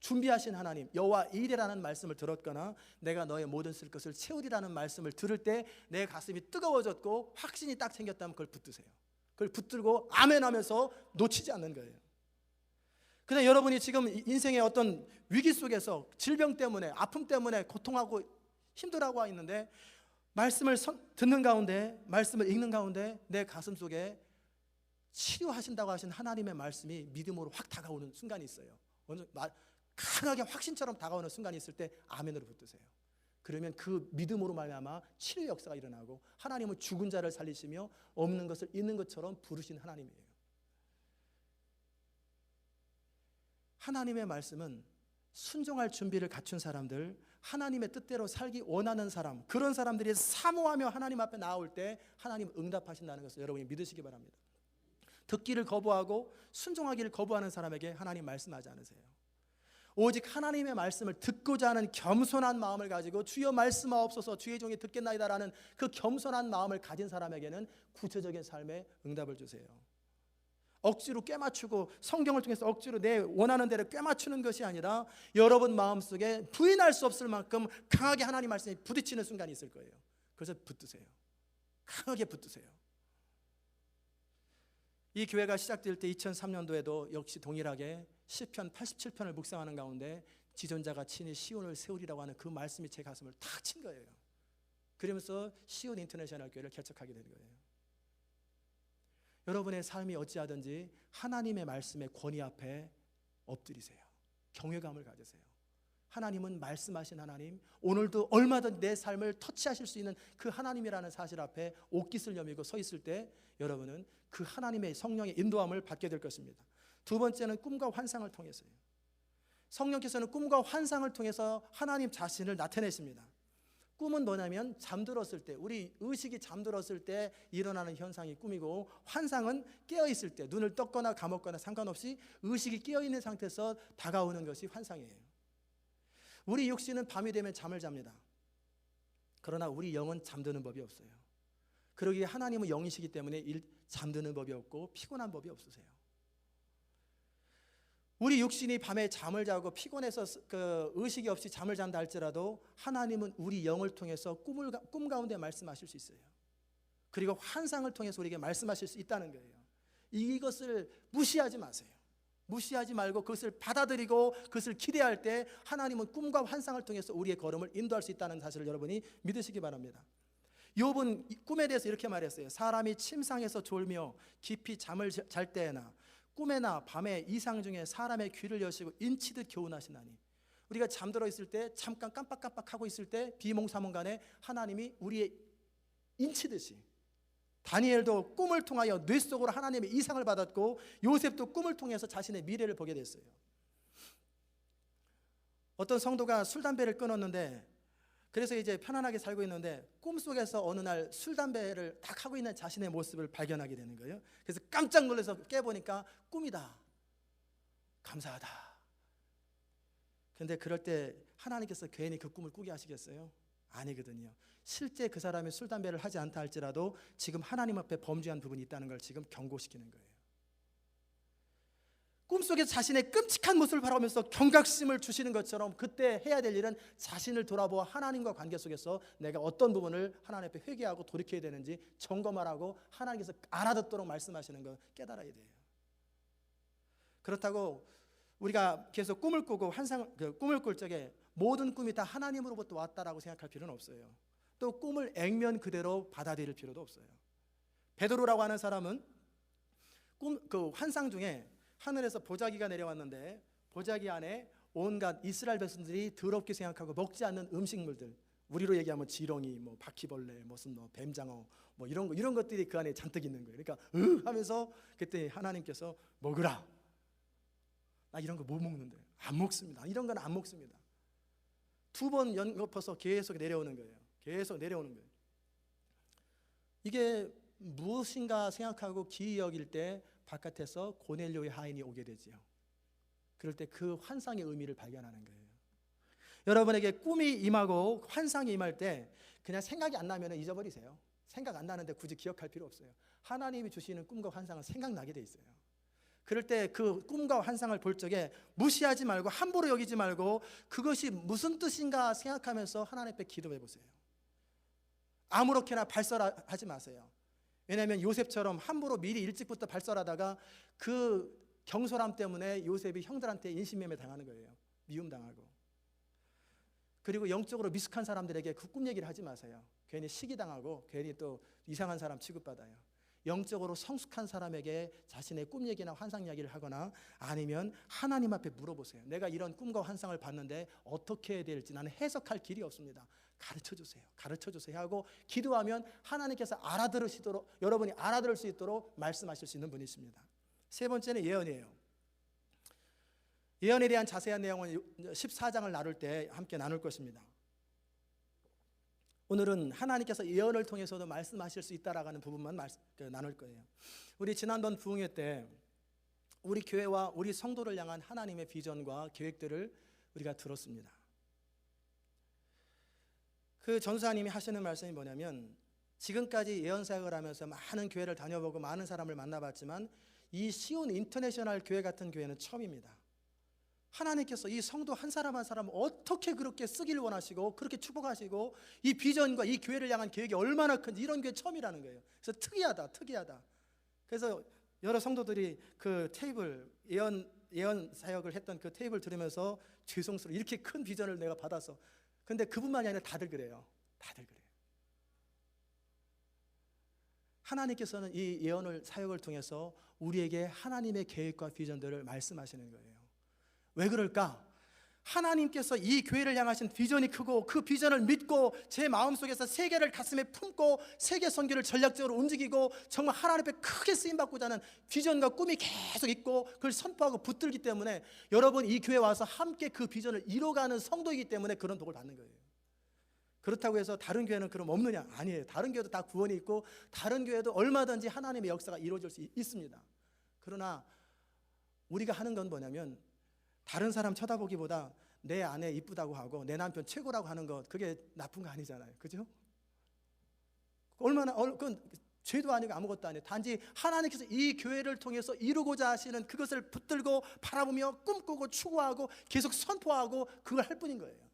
준비하신 하나님, 여호와 이레라는 말씀을 들었거나 내가 너의 모든 쓸 것을 채우리라는 말씀을 들을 때 내 가슴이 뜨거워졌고 확신이 딱 생겼다면 그걸 붙드세요. 그걸 붙들고 아멘 하면서 놓치지 않는 거예요. 그냥 여러분이 지금 인생의 어떤 위기 속에서 질병 때문에, 아픔 때문에 고통하고 힘들어하고 있는데 말씀을 듣는 가운데, 말씀을 읽는 가운데 내 가슴 속에 치료하신다고 하신 하나님의 말씀이 믿음으로 확 다가오는 순간이 있어요. 강하게 확신처럼 다가오는 순간이 있을 때 아멘으로 붙드세요. 그러면 그 믿음으로 말미암아 치료 역사가 일어나고 하나님은 죽은 자를 살리시며 없는 것을 있는 것처럼 부르신 하나님이에요. 하나님의 말씀은 순종할 준비를 갖춘 사람들, 하나님의 뜻대로 살기 원하는 사람, 그런 사람들이 사모하며 하나님 앞에 나올 때 하나님 응답하신다는 것을 여러분이 믿으시기 바랍니다. 듣기를 거부하고 순종하기를 거부하는 사람에게 하나님 말씀하지 않으세요. 오직 하나님의 말씀을 듣고자 하는 겸손한 마음을 가지고 주여 말씀하옵소서, 주의 종이 듣겠나이다라는 그 겸손한 마음을 가진 사람에게는 구체적인 삶에 응답을 주세요. 억지로 꿰맞추고 성경을 통해서 억지로 내 원하는 대로 꿰맞추는 것이 아니라 여러분 마음속에 부인할 수 없을 만큼 강하게 하나님 말씀에 부딪히는 순간이 있을 거예요. 그래서 붙드세요. 강하게 붙드세요. 이 교회가 시작될 때 2003년도에도 역시 동일하게 시편 87편을 묵상하는 가운데 지존자가 친히 시온을 세우리라고 하는 그 말씀이 제 가슴을 탁 친 거예요. 그러면서 시온 인터내셔널 교회를 개척하게 된 거예요. 여러분의 삶이 어찌하든지 하나님의 말씀의 권위 앞에 엎드리세요. 경외감을 가지세요. 하나님은 말씀하신 하나님, 오늘도 얼마든 내 삶을 터치하실 수 있는 그 하나님이라는 사실 앞에 옷깃을 여미고 서 있을 때 여러분은 그 하나님의 성령의 인도함을 받게 될 것입니다. 두 번째는 꿈과 환상을 통해서요. 성령께서는 꿈과 환상을 통해서 하나님 자신을 나타내십니다. 꿈은 뭐냐면 잠들었을 때, 우리 의식이 잠들었을 때 일어나는 현상이 꿈이고, 환상은 깨어있을 때, 눈을 떴거나 감았거나 상관없이 의식이 깨어있는 상태에서 다가오는 것이 환상이에요. 우리 육신은 밤이 되면 잠을 잡니다. 그러나 우리 영은 잠드는 법이 없어요. 그러기에 하나님은 영이시기 때문에 잠드는 법이 없고 피곤한 법이 없으세요. 우리 육신이 밤에 잠을 자고 피곤해서 의식이 없이 잠을 잔다 할지라도 하나님은 우리 영을 통해서 꿈 가운데 말씀하실 수 있어요. 그리고 환상을 통해서 우리에게 말씀하실 수 있다는 거예요. 이것을 무시하지 마세요. 무시하지 말고 그것을 받아들이고 그것을 기대할 때 하나님은 꿈과 환상을 통해서 우리의 걸음을 인도할 수 있다는 사실을 여러분이 믿으시기 바랍니다. 욥은 꿈에 대해서 이렇게 말했어요. 사람이 침상에서 졸며 깊이 잠을 잘 때에나 꿈에나 밤에 이상 중에 사람의 귀를 여시고 인치듯 교훈하시나니, 우리가 잠들어 있을 때 잠깐 깜빡깜빡하고 있을 때 비몽사몽간에 하나님이 우리의 인치듯이, 다니엘도 꿈을 통하여 뇌 속으로 하나님의 이상을 받았고 요셉도 꿈을 통해서 자신의 미래를 보게 됐어요. 어떤 성도가 술 담배를 끊었는데, 그래서 이제 편안하게 살고 있는데 꿈속에서 어느 날 술 담배를 딱 하고 있는 자신의 모습을 발견하게 되는 거예요. 그래서 깜짝 놀라서 깨보니까 꿈이다, 감사하다. 그런데 그럴 때 하나님께서 괜히 그 꿈을 꾸게 하시겠어요? 아니거든요. 실제 그 사람이 술 담배를 하지 않다 할지라도 지금 하나님 앞에 범죄한 부분이 있다는 걸 지금 경고시키는 거예요. 꿈속에 자신의 끔찍한 모습을 바라보면서 경각심을 주시는 것처럼 그때 해야 될 일은 자신을 돌아보아 하나님과 관계 속에서 내가 어떤 부분을 하나님 앞에 회개하고 돌이켜야 되는지 점검하라고 하나님께서 알아듣도록 말씀하시는 걸 깨달아야 돼요. 그렇다고 우리가 계속 꿈을 꾸고 꿈을 꿀 적에 모든 꿈이 다 하나님으로부터 왔다라고 생각할 필요는 없어요. 또 꿈을 액면 그대로 받아들일 필요도 없어요. 베드로라고 하는 사람은 그 환상 중에 하늘에서 보자기가 내려왔는데 보자기 안에 온갖 이스라엘 백성들이 더럽게 생각하고 먹지 않는 음식물들, 우리로 얘기하면 지렁이, 바퀴벌레, 무슨 뱀장어, 이런 것들이 그 안에 잔뜩 있는 거예요. 그러니까 하면서 그때 하나님께서 먹으라. 나 이런 거 못 먹는데. 안 먹습니다. 이런 건 안 먹습니다. 2번 연거쳐서 계속 내려오는 거예요. 계속 내려오는 거예요. 이게 무엇인가 생각하고 기이 여길 때 바깥에서 고넬료의 하인이 오게 되지요. 그럴 때 그 환상의 의미를 발견하는 거예요. 여러분에게 꿈이 임하고 환상이 임할 때 그냥 생각이 안 나면 잊어버리세요. 생각 안 나는데 굳이 기억할 필요 없어요. 하나님이 주시는 꿈과 환상은 생각나게 돼 있어요. 그럴 때 그 꿈과 환상을 볼 적에 무시하지 말고 함부로 여기지 말고 그것이 무슨 뜻인가 생각하면서 하나님 앞에 기도해 보세요. 아무렇게나 발설하지 마세요. 왜냐하면 요셉처럼 함부로 미리 일찍부터 발설하다가 그 경솔함 때문에 요셉이 형들한테 인신매매 당하는 거예요. 미움당하고. 그리고 영적으로 미숙한 사람들에게 그 꿈 얘기를 하지 마세요. 괜히 시기당하고 괜히 또 이상한 사람 취급받아요. 영적으로 성숙한 사람에게 자신의 꿈 얘기나 환상 이야기를 하거나 아니면 하나님 앞에 물어보세요. 내가 이런 꿈과 환상을 봤는데 어떻게 해야 될지 나는 해석할 길이 없습니다. 가르쳐주세요. 가르쳐주세요 하고 기도하면 하나님께서 알아들으시도록, 여러분이 알아들을 수 있도록 말씀하실 수 있는 분이십니다. 세 번째는 예언이에요. 예언에 대한 자세한 내용은 14장을 나눌 때 함께 나눌 것입니다. 오늘은 하나님께서 예언을 통해서도 말씀하실 수 있다라고 하는 부분만 나눌 거예요. 우리 지난번 부흥회 때 우리 교회와 우리 성도를 향한 하나님의 비전과 계획들을 우리가 들었습니다. 그 전사님이 하시는 말씀이 뭐냐면, 지금까지 예언 사역을 하면서 많은 교회를 다녀보고 많은 사람을 만나봤지만 이 시온 인터내셔널 교회 같은 교회는 처음입니다. 하나님께서 이 성도 한 사람 한 사람을 어떻게 그렇게 쓰기를 원하시고 그렇게 축복하시고 이 비전과 이 교회를 향한 계획이 얼마나 큰지, 이런 교회 처음이라는 거예요. 그래서 특이하다. 그래서 여러 성도들이 그 테이블, 예언 사역을 했던 그 테이블 들으면서 죄송스러워, 이렇게 큰 비전을 내가 받아서. 근데 그뿐만이 아니라 다들 그래요. 하나님께서는 이 예언을 사역을 통해서 우리에게 하나님의 계획과 비전들을 말씀하시는 거예요. 왜 그럴까? 하나님께서 이 교회를 향하신 비전이 크고 그 비전을 믿고 제 마음속에서 세계를 가슴에 품고 세계 선교를 전략적으로 움직이고 정말 하나님 앞에 크게 쓰임받고자 하는 비전과 꿈이 계속 있고 그걸 선포하고 붙들기 때문에 여러분 이 교회 와서 함께 그 비전을 이뤄가는 성도이기 때문에 그런 복을 받는 거예요. 그렇다고 해서 다른 교회는 그럼 없느냐? 아니에요. 다른 교회도 다 구원이 있고 다른 교회도 얼마든지 하나님의 역사가 이루어질 수 있습니다. 그러나 우리가 하는 건 뭐냐면 다른 사람 쳐다보기보다 내 아내 이쁘다고 하고 내 남편 최고라고 하는 것, 그게 나쁜 거 아니잖아요. 그죠? 얼마나 그건 죄도 아니고 아무것도 아니에요. 단지 하나님께서 이 교회를 통해서 이루고자 하시는 그것을 붙들고 바라보며 꿈꾸고 추구하고 계속 선포하고 그걸 할 뿐인 거예요.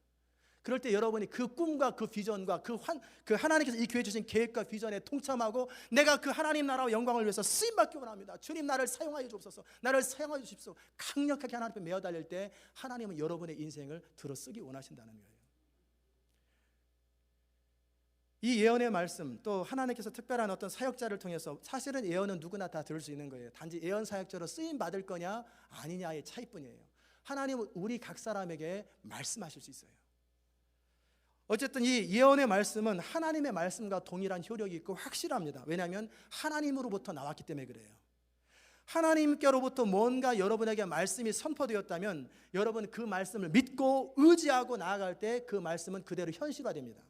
그럴 때 여러분이 그 꿈과 그 비전과 그 하나님께서 이 교회 주신 계획과 비전에 동참하고 내가 그 하나님 나라와 영광을 위해서 쓰임받기 원합니다. 주님 나를 사용하여 주옵소서. 나를 사용하여 주십시오. 강력하게 하나님 앞에 매어 달릴 때 하나님은 여러분의 인생을 들어 쓰기 원하신다는 거예요. 이 예언의 말씀, 또 하나님께서 특별한 어떤 사역자를 통해서, 사실은 예언은 누구나 다 들을 수 있는 거예요. 단지 예언 사역자로 쓰임 받을 거냐 아니냐의 차이뿐이에요. 하나님은 우리 각 사람에게 말씀하실 수 있어요. 어쨌든 이 예언의 말씀은 하나님의 말씀과 동일한 효력이 있고 확실합니다. 왜냐하면 하나님으로부터 나왔기 때문에 그래요. 하나님께로부터 뭔가 여러분에게 말씀이 선포되었다면 여러분 그 말씀을 믿고 의지하고 나아갈 때 그 말씀은 그대로 현실화됩니다.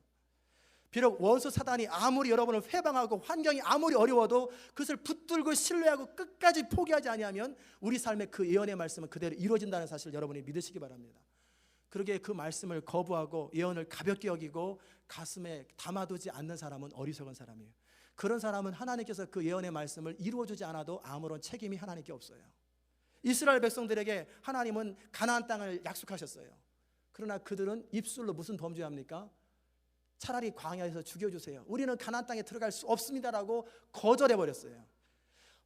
비록 원수 사단이 아무리 여러분을 회방하고 환경이 아무리 어려워도 그것을 붙들고 신뢰하고 끝까지 포기하지 아니하면 우리 삶의 그 예언의 말씀은 그대로 이루어진다는 사실을 여러분이 믿으시기 바랍니다. 그러기에 그 말씀을 거부하고 예언을 가볍게 여기고 가슴에 담아두지 않는 사람은 어리석은 사람이에요. 그런 사람은 하나님께서 그 예언의 말씀을 이루어주지 않아도 아무런 책임이 하나님께 없어요. 이스라엘 백성들에게 하나님은 가나안 땅을 약속하셨어요. 그러나 그들은 입술로 무슨 범죄합니까? 차라리 광야에서 죽여주세요. 우리는 가나안 땅에 들어갈 수 없습니다라고 거절해버렸어요.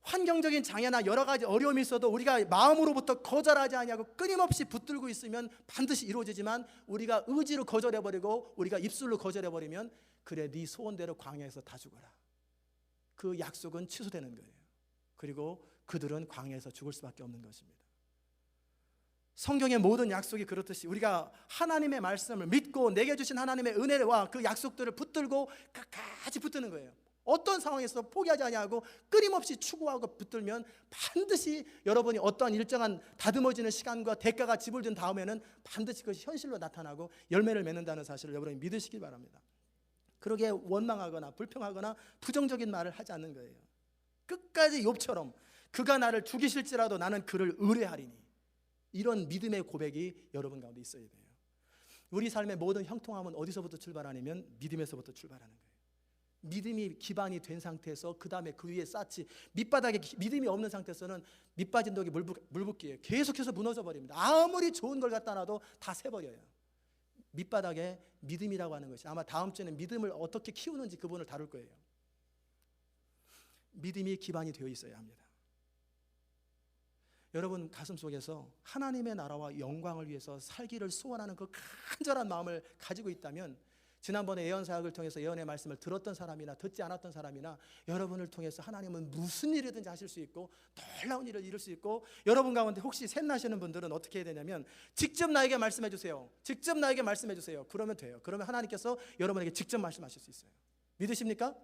환경적인 장애나 여러 가지 어려움이 있어도 우리가 마음으로부터 거절하지 아니하고 끊임없이 붙들고 있으면 반드시 이루어지지만 우리가 의지로 거절해버리고 우리가 입술로 거절해버리면 그래 네 소원대로 광야에서 다 죽어라. 그 약속은 취소되는 거예요. 그리고 그들은 광야에서 죽을 수밖에 없는 것입니다. 성경의 모든 약속이 그렇듯이 우리가 하나님의 말씀을 믿고 내게 주신 하나님의 은혜와 그 약속들을 붙들고 끝까지 붙드는 거예요. 어떤 상황에서 포기하지 아니하고 끊임없이 추구하고 붙들면 반드시 여러분이 어떠한 일정한 다듬어지는 시간과 대가가 지불된 다음에는 반드시 그것이 현실로 나타나고 열매를 맺는다는 사실을 여러분이 믿으시기 바랍니다. 그러기에 원망하거나 불평하거나 부정적인 말을 하지 않는 거예요. 끝까지 욥처럼 그가 나를 죽이실지라도 나는 그를 의뢰하리니, 이런 믿음의 고백이 여러분 가운데 있어야 돼요. 우리 삶의 모든 형통함은 어디서부터 출발하냐면 믿음에서부터 출발하는 거예요. 믿음이 기반이 된 상태에서 그 다음에 그 위에 쌓지, 밑바닥에 믿음이 없는 상태에서는 밑빠진 독이 물붓기예요. 계속해서 무너져 버립니다. 아무리 좋은 걸 갖다 놔도 다 새버려요. 밑바닥에 믿음이라고 하는 것이, 아마 다음 주에는 믿음을 어떻게 키우는지 그분을 다룰 거예요. 믿음이 기반이 되어 있어야 합니다. 여러분 가슴 속에서 하나님의 나라와 영광을 위해서 살기를 소원하는 그 간절한 마음을 가지고 있다면, 지난번에 예언 사역을 통해서 예언의 말씀을 들었던 사람이나 듣지 않았던 사람이나 여러분을 통해서 하나님은 무슨 일이든지 하실 수 있고 놀라운 일을 이룰 수 있고, 여러분 가운데 혹시 샘나시는 분들은 어떻게 해야 되냐면 직접 나에게 말씀해 주세요. 직접 나에게 말씀해 주세요. 그러면 돼요. 그러면 하나님께서 여러분에게 직접 말씀하실 수 있어요. 믿으십니까?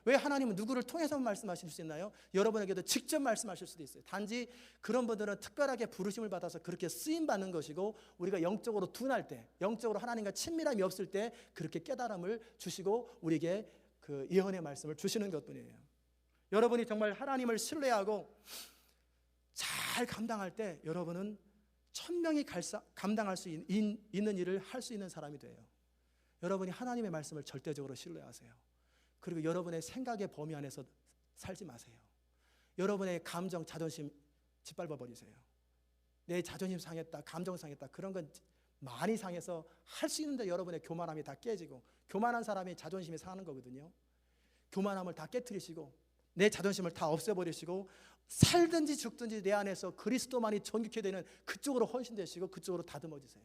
왜 하나님은 누구를 통해서 말씀하실 수 있나요? 여러분에게도 직접 말씀하실 수도 있어요. 단지 그런 분들은 특별하게 부르심을 받아서 그렇게 쓰임받는 것이고, 우리가 영적으로 둔할 때, 영적으로 하나님과 친밀함이 없을 때 그렇게 깨달음을 주시고 우리에게 그 예언의 말씀을 주시는 것뿐이에요. 여러분이 정말 하나님을 신뢰하고 잘 감당할 때 여러분은 천명이 감당할 수 있는 일을 할 수 있는 사람이 돼요. 여러분이 하나님의 말씀을 절대적으로 신뢰하세요. 그리고 여러분의 생각의 범위 안에서 살지 마세요. 여러분의 감정, 자존심 짓밟아 버리세요. 내 자존심 상했다, 감정 상했다, 그런 건 많이 상해서 할 수 있는데 여러분의 교만함이 다 깨지고, 교만한 사람이 자존심이 상하는 거거든요. 교만함을 다 깨트리시고 내 자존심을 다 없애버리시고 살든지 죽든지 내 안에서 그리스도만이 존귀케 되는 그쪽으로 헌신되시고 그쪽으로 다듬어지세요.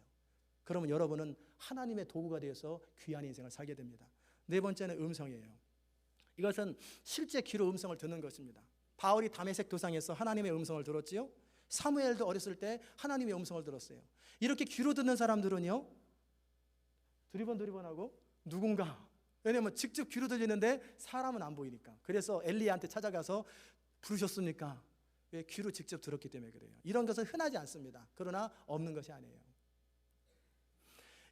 그러면 여러분은 하나님의 도구가 되어서 귀한 인생을 살게 됩니다. 네 번째는 음성이에요. 이것은 실제 귀로 음성을 듣는 것입니다. 바울이 다메섹 도상에서 하나님의 음성을 들었지요. 사무엘도 어렸을 때 하나님의 음성을 들었어요. 이렇게 귀로 듣는 사람들은요, 두리번두리번하고 누군가, 왜냐면 직접 귀로 들리는데 사람은 안 보이니까. 그래서 엘리야한테 찾아가서 부르셨습니까? 왜? 귀로 직접 들었기 때문에 그래요. 이런 것은 흔하지 않습니다. 그러나 없는 것이 아니에요.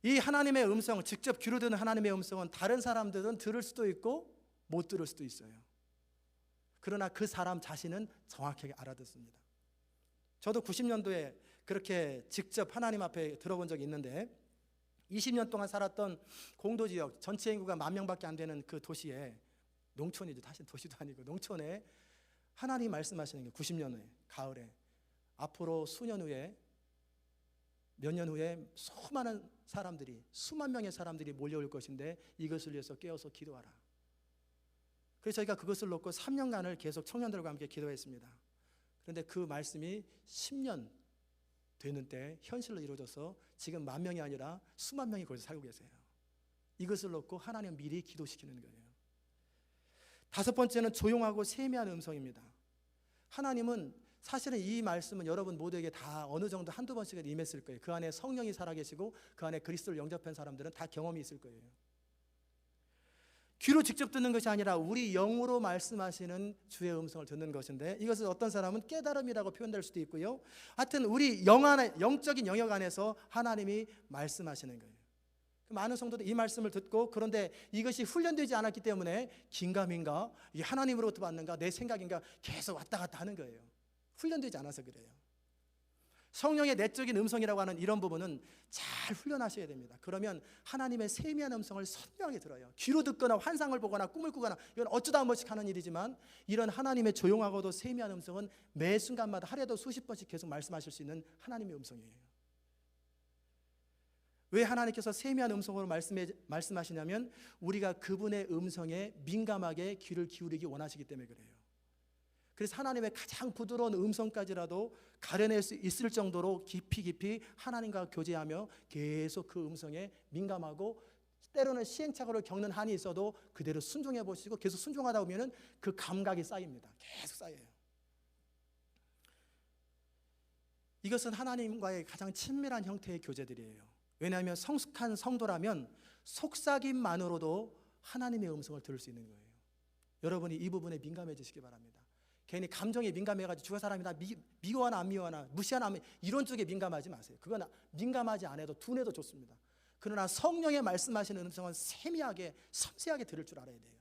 이 하나님의 음성, 직접 귀로 듣는 하나님의 음성은 다른 사람들은 들을 수도 있고 못 들을 수도 있어요. 그러나 그 사람 자신은 정확하게 알아듣습니다. 저도 90년도에 그렇게 직접 하나님 앞에 들어본 적이 있는데, 20년 동안 살았던 공도지역, 전체 인구가 10,000명밖에 안 되는 그 도시에, 농촌이죠, 사실 도시도 아니고 농촌에 하나님 말씀하시는 게 90년 후에, 가을에 앞으로 수년 후에, 몇 년 후에 수많은 사람들이, 수만 명의 사람들이 몰려올 것인데 이것을 위해서 깨어서 기도하라. 그래서 저희가 그것을 놓고 3년간을 계속 청년들과 함께 기도했습니다. 그런데 그 말씀이 10년 되는 때 현실로 이루어져서 지금 10,000명이 아니라 수만 명이 거기서 살고 계세요. 이것을 놓고 하나님 미리 기도시키는 거예요. 5번째는 조용하고 세미한 음성입니다. 하나님은 사실은 이 말씀은 여러분 모두에게 다 어느 정도 한두 번씩은 임했을 거예요. 그 안에 성령이 살아계시고 그 안에 그리스도를 영접한 사람들은 다 경험이 있을 거예요. 귀로 직접 듣는 것이 아니라 우리 영으로 말씀하시는 주의 음성을 듣는 것인데, 이것을 어떤 사람은 깨달음이라고 표현될 수도 있고요. 하여튼 우리 영적인 영역 안에서 하나님이 말씀하시는 거예요. 많은 성도들이 이 말씀을 듣고, 그런데 이것이 훈련되지 않았기 때문에 긴가민가, 이게 하나님으로부터 받는가 내 생각인가 계속 왔다 갔다 하는 거예요. 훈련되지 않아서 그래요. 성령의 내적인 음성이라고 하는 이런 부분은 잘 훈련하셔야 됩니다. 그러면 하나님의 세미한 음성을 선명하게 들어요. 귀로 듣거나 환상을 보거나 꿈을 꾸거나 이건 어쩌다 한 번씩 하는 일이지만, 이런 하나님의 조용하고도 세미한 음성은 매 순간마다 하루에도 수십 번씩 계속 말씀하실 수 있는 하나님의 음성이에요. 왜 하나님께서 세미한 음성으로 말씀하시냐면, 우리가 그분의 음성에 민감하게 귀를 기울이기 원하시기 때문에 그래요. 그래서 하나님의 가장 부드러운 음성까지라도 가려낼 수 있을 정도로 깊이 하나님과 교제하며 계속 그 음성에 민감하고, 때로는 시행착오를 겪는 한이 있어도 그대로 순종해 보시고 계속 순종하다 보면 그 감각이 쌓입니다. 계속 쌓여요. 이것은 하나님과의 가장 친밀한 형태의 교제들이에요. 왜냐하면 성숙한 성도라면 속삭임만으로도 하나님의 음성을 들을 수 있는 거예요. 여러분이 이 부분에 민감해지시기 바랍니다. 괜히 감정에 민감해가지고 저 사람이 나 미워하나 안 미워하나, 무시하나 안 이런 쪽에 민감하지 마세요. 그건 민감하지 않아도 둔해도 좋습니다. 그러나 성령의 말씀하시는 음성은 세미하게 섬세하게 들을 줄 알아야 돼요.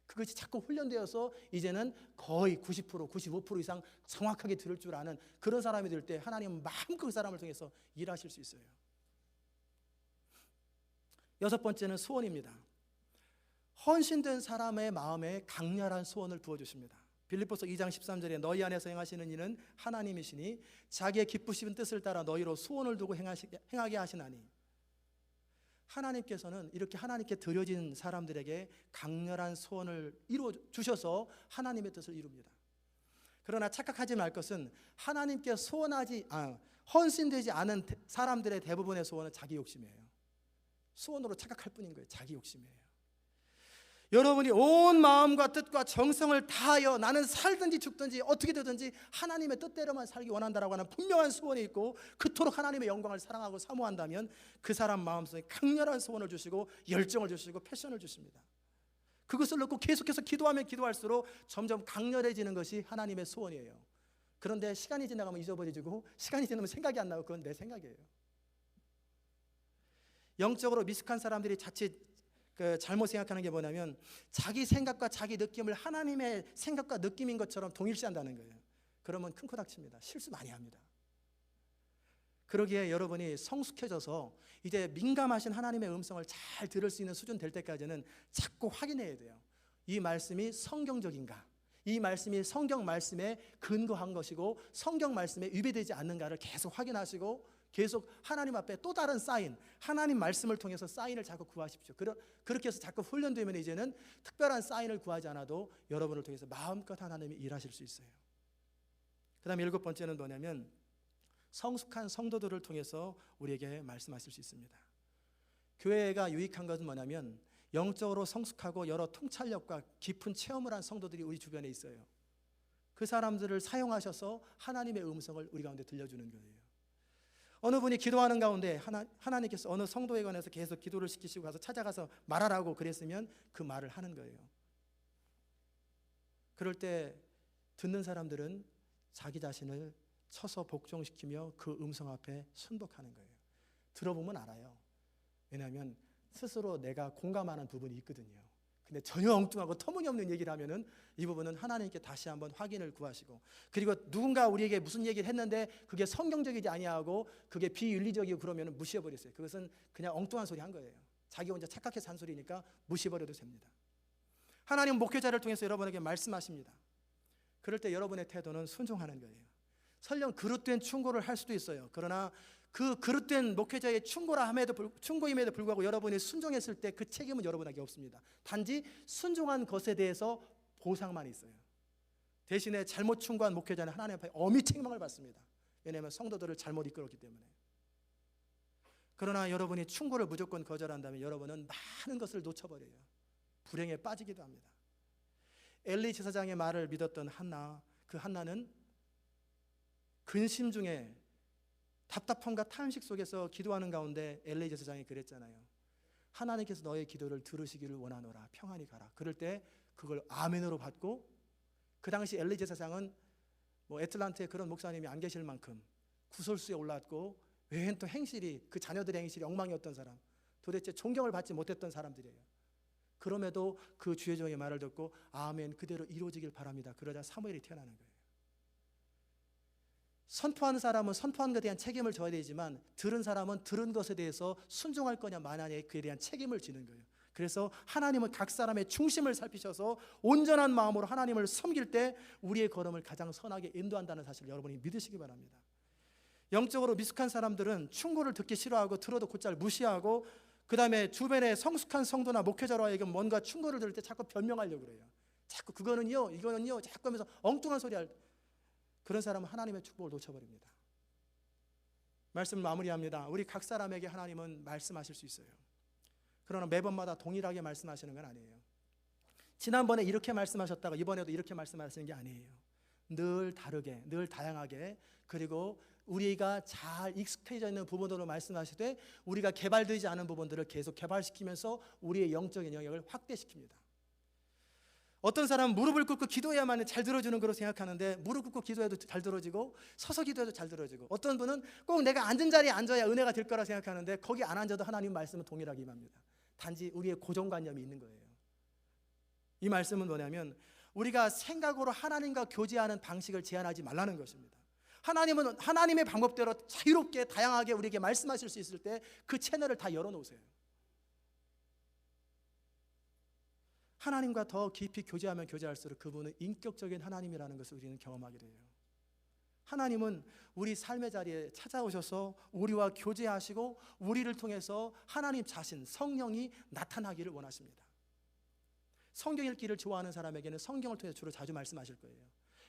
그것이 자꾸 훈련되어서 이제는 거의 90%, 95% 이상 정확하게 들을 줄 아는 그런 사람이 될 때 하나님은 마음껏 그 사람을 통해서 일하실 수 있어요. 6번째는 소원입니다. 헌신된 사람의 마음에 강렬한 소원을 부어주십니다. 빌립보서 2장 13절에 너희 안에서 행하시는 이는 하나님이시니 자기의 기쁘신 뜻을 따라 너희로 소원을 두고 행하게 하시나니, 하나님께서는 이렇게 하나님께 드려진 사람들에게 강렬한 소원을 이루어 주셔서 하나님의 뜻을 이룹니다. 그러나 착각하지 말 것은 하나님께 헌신되지 않은 사람들의 대부분의 소원은 자기 욕심이에요. 소원으로 착각할 뿐인 거예요. 자기 욕심이에요. 여러분이 온 마음과 뜻과 정성을 다하여 나는 살든지 죽든지 어떻게 되든지 하나님의 뜻대로만 살기 원한다라고 하는 분명한 소원이 있고, 그토록 하나님의 영광을 사랑하고 사모한다면 그 사람 마음속에 강렬한 소원을 주시고 열정을 주시고 패션을 주십니다. 그것을 놓고 계속해서 기도하면 기도할수록 점점 강렬해지는 것이 하나님의 소원이에요. 그런데 시간이 지나가면 잊어버리고, 시간이 지나면 생각이 안 나고, 그건 내 생각이에요. 영적으로 미숙한 사람들이 자칫 잘못 생각하는 게 뭐냐면, 자기 생각과 자기 느낌을 하나님의 생각과 느낌인 것처럼 동일시한다는 거예요. 그러면 큰 코 닥칩니다. 실수 많이 합니다. 그러기에 여러분이 성숙해져서 이제 민감하신 하나님의 음성을 잘 들을 수 있는 수준 될 때까지는 자꾸 확인해야 돼요. 이 말씀이 성경적인가? 이 말씀이 성경 말씀에 근거한 것이고 성경 말씀에 위배되지 않는가를 계속 확인하시고, 계속 하나님 앞에 또 다른 사인, 하나님 말씀을 통해서 사인을 자꾸 구하십시오. 그렇게 해서 자꾸 훈련되면 이제는 특별한 사인을 구하지 않아도 여러분을 통해서 마음껏 하나님이 일하실 수 있어요. 그 다음에 7번째는 뭐냐면, 성숙한 성도들을 통해서 우리에게 말씀하실 수 있습니다. 교회가 유익한 것은 뭐냐면, 영적으로 성숙하고 여러 통찰력과 깊은 체험을 한 성도들이 우리 주변에 있어요. 그 사람들을 사용하셔서 하나님의 음성을 우리 가운데 들려주는 거예요. 어느 분이 기도하는 가운데 하나님께서 어느 성도에 관해서 계속 기도를 시키시고 가서 찾아가서 말하라고 그랬으면 그 말을 하는 거예요. 그럴 때 듣는 사람들은 자기 자신을 쳐서 복종시키며 그 음성 앞에 순복하는 거예요. 들어보면 알아요. 왜냐하면 스스로 내가 공감하는 부분이 있거든요. 근데 전혀 엉뚱하고 터무니없는 얘기를 하면은 이 부분은 하나님께 다시 한번 확인을 구하시고, 그리고 누군가 우리에게 무슨 얘기를 했는데 그게 성경적이지 아니하고 그게 비윤리적이고 그러면은 무시해버렸어요. 그것은 그냥 엉뚱한 소리 한 거예요. 자기 혼자 착각해서 한 소리니까 무시해버려도 됩니다. 하나님 목회자를 통해서 여러분에게 말씀하십니다. 그럴 때 여러분의 태도는 순종하는 거예요. 설령 그릇된 충고를 할 수도 있어요. 그러나 그 그릇된 목회자의 충고임에도 불구하고 여러분이 순종했을 때 그 책임은 여러분에게 없습니다. 단지 순종한 것에 대해서 보상만 있어요. 대신에 잘못 충고한 목회자는 하나님 앞에 엄히 책망을 받습니다. 왜냐하면 성도들을 잘못 이끌었기 때문에. 그러나 여러분이 충고를 무조건 거절한다면 여러분은 많은 것을 놓쳐버려요. 불행에 빠지기도 합니다. 엘리 제사장의 말을 믿었던 한나, 그 한나는 근심 중에 답답함과 탄식 속에서 기도하는 가운데 엘리 제사장이 그랬잖아요. 하나님께서 너의 기도를 들으시기를 원하노라. 평안히 가라. 그럴 때 그걸 아멘으로 받고, 그 당시 엘리 제사장은 애틀란트에 그런 목사님이 안 계실 만큼 구설수에 올랐고 외엔 또 행실이, 그 자녀들의 행실이 엉망이었던 사람, 도대체 존경을 받지 못했던 사람들이에요. 그럼에도 그 주의 종의 말을 듣고 아멘, 그대로 이루어지길 바랍니다. 그러자 사무엘이 태어나는 거예요. 선포하는 사람은 선포한 것에 대한 책임을 져야 되지만 들은 사람은 들은 것에 대해서 순종할 거냐 마냐에 그에 대한 책임을 지는 거예요. 그래서 하나님은 각 사람의 중심을 살피셔서 온전한 마음으로 하나님을 섬길 때 우리의 걸음을 가장 선하게 인도한다는 사실을 여러분이 믿으시기 바랍니다. 영적으로 미숙한 사람들은 충고를 듣기 싫어하고 들어도 곧잘 무시하고, 그 다음에 주변에 성숙한 성도나 목회자로에게 뭔가 충고를 들을 때 자꾸 변명하려고 그래요. 자꾸 그거는요, 이거는요, 자꾸 하면서 엉뚱한 소리 할 때, 그런 사람은 하나님의 축복을 놓쳐버립니다. 말씀을 마무리합니다. 우리 각 사람에게 하나님은 말씀하실 수 있어요. 그러나 매번마다 동일하게 말씀하시는 건 아니에요. 지난번에 이렇게 말씀하셨다가 이번에도 이렇게 말씀하시는 게 아니에요. 늘 다르게, 늘 다양하게, 그리고 우리가 잘 익숙해져 있는 부분으로 말씀하시되 우리가 개발되지 않은 부분들을 계속 개발시키면서 우리의 영적인 영역을 확대시킵니다. 어떤 사람은 무릎을 꿇고 기도해야만 잘 들어주는 거로 생각하는데 무릎 꿇고 기도해도 잘 들어지고 서서 기도해도 잘 들어지고, 어떤 분은 꼭 내가 앉은 자리에 앉아야 은혜가 될 거라 생각하는데 거기 안 앉아도 하나님 말씀은 동일하게 임합니다. 단지 우리의 고정관념이 있는 거예요. 이 말씀은 뭐냐면 우리가 생각으로 하나님과 교제하는 방식을 제한하지 말라는 것입니다. 하나님은 하나님의 방법대로 자유롭게 다양하게 우리에게 말씀하실 수 있을 때 그 채널을 다 열어놓으세요. 하나님과 더 깊이 교제하면 교제할수록 그분은 인격적인 하나님이라는 것을 우리는 경험하게 돼요. 하나님은 우리 삶의 자리에 찾아오셔서 우리와 교제하시고 우리를 통해서 하나님 자신, 성령이 나타나기를 원하십니다. 성경 읽기를 좋아하는 사람에게는 성경을 통해서 주로 자주 말씀하실 거예요.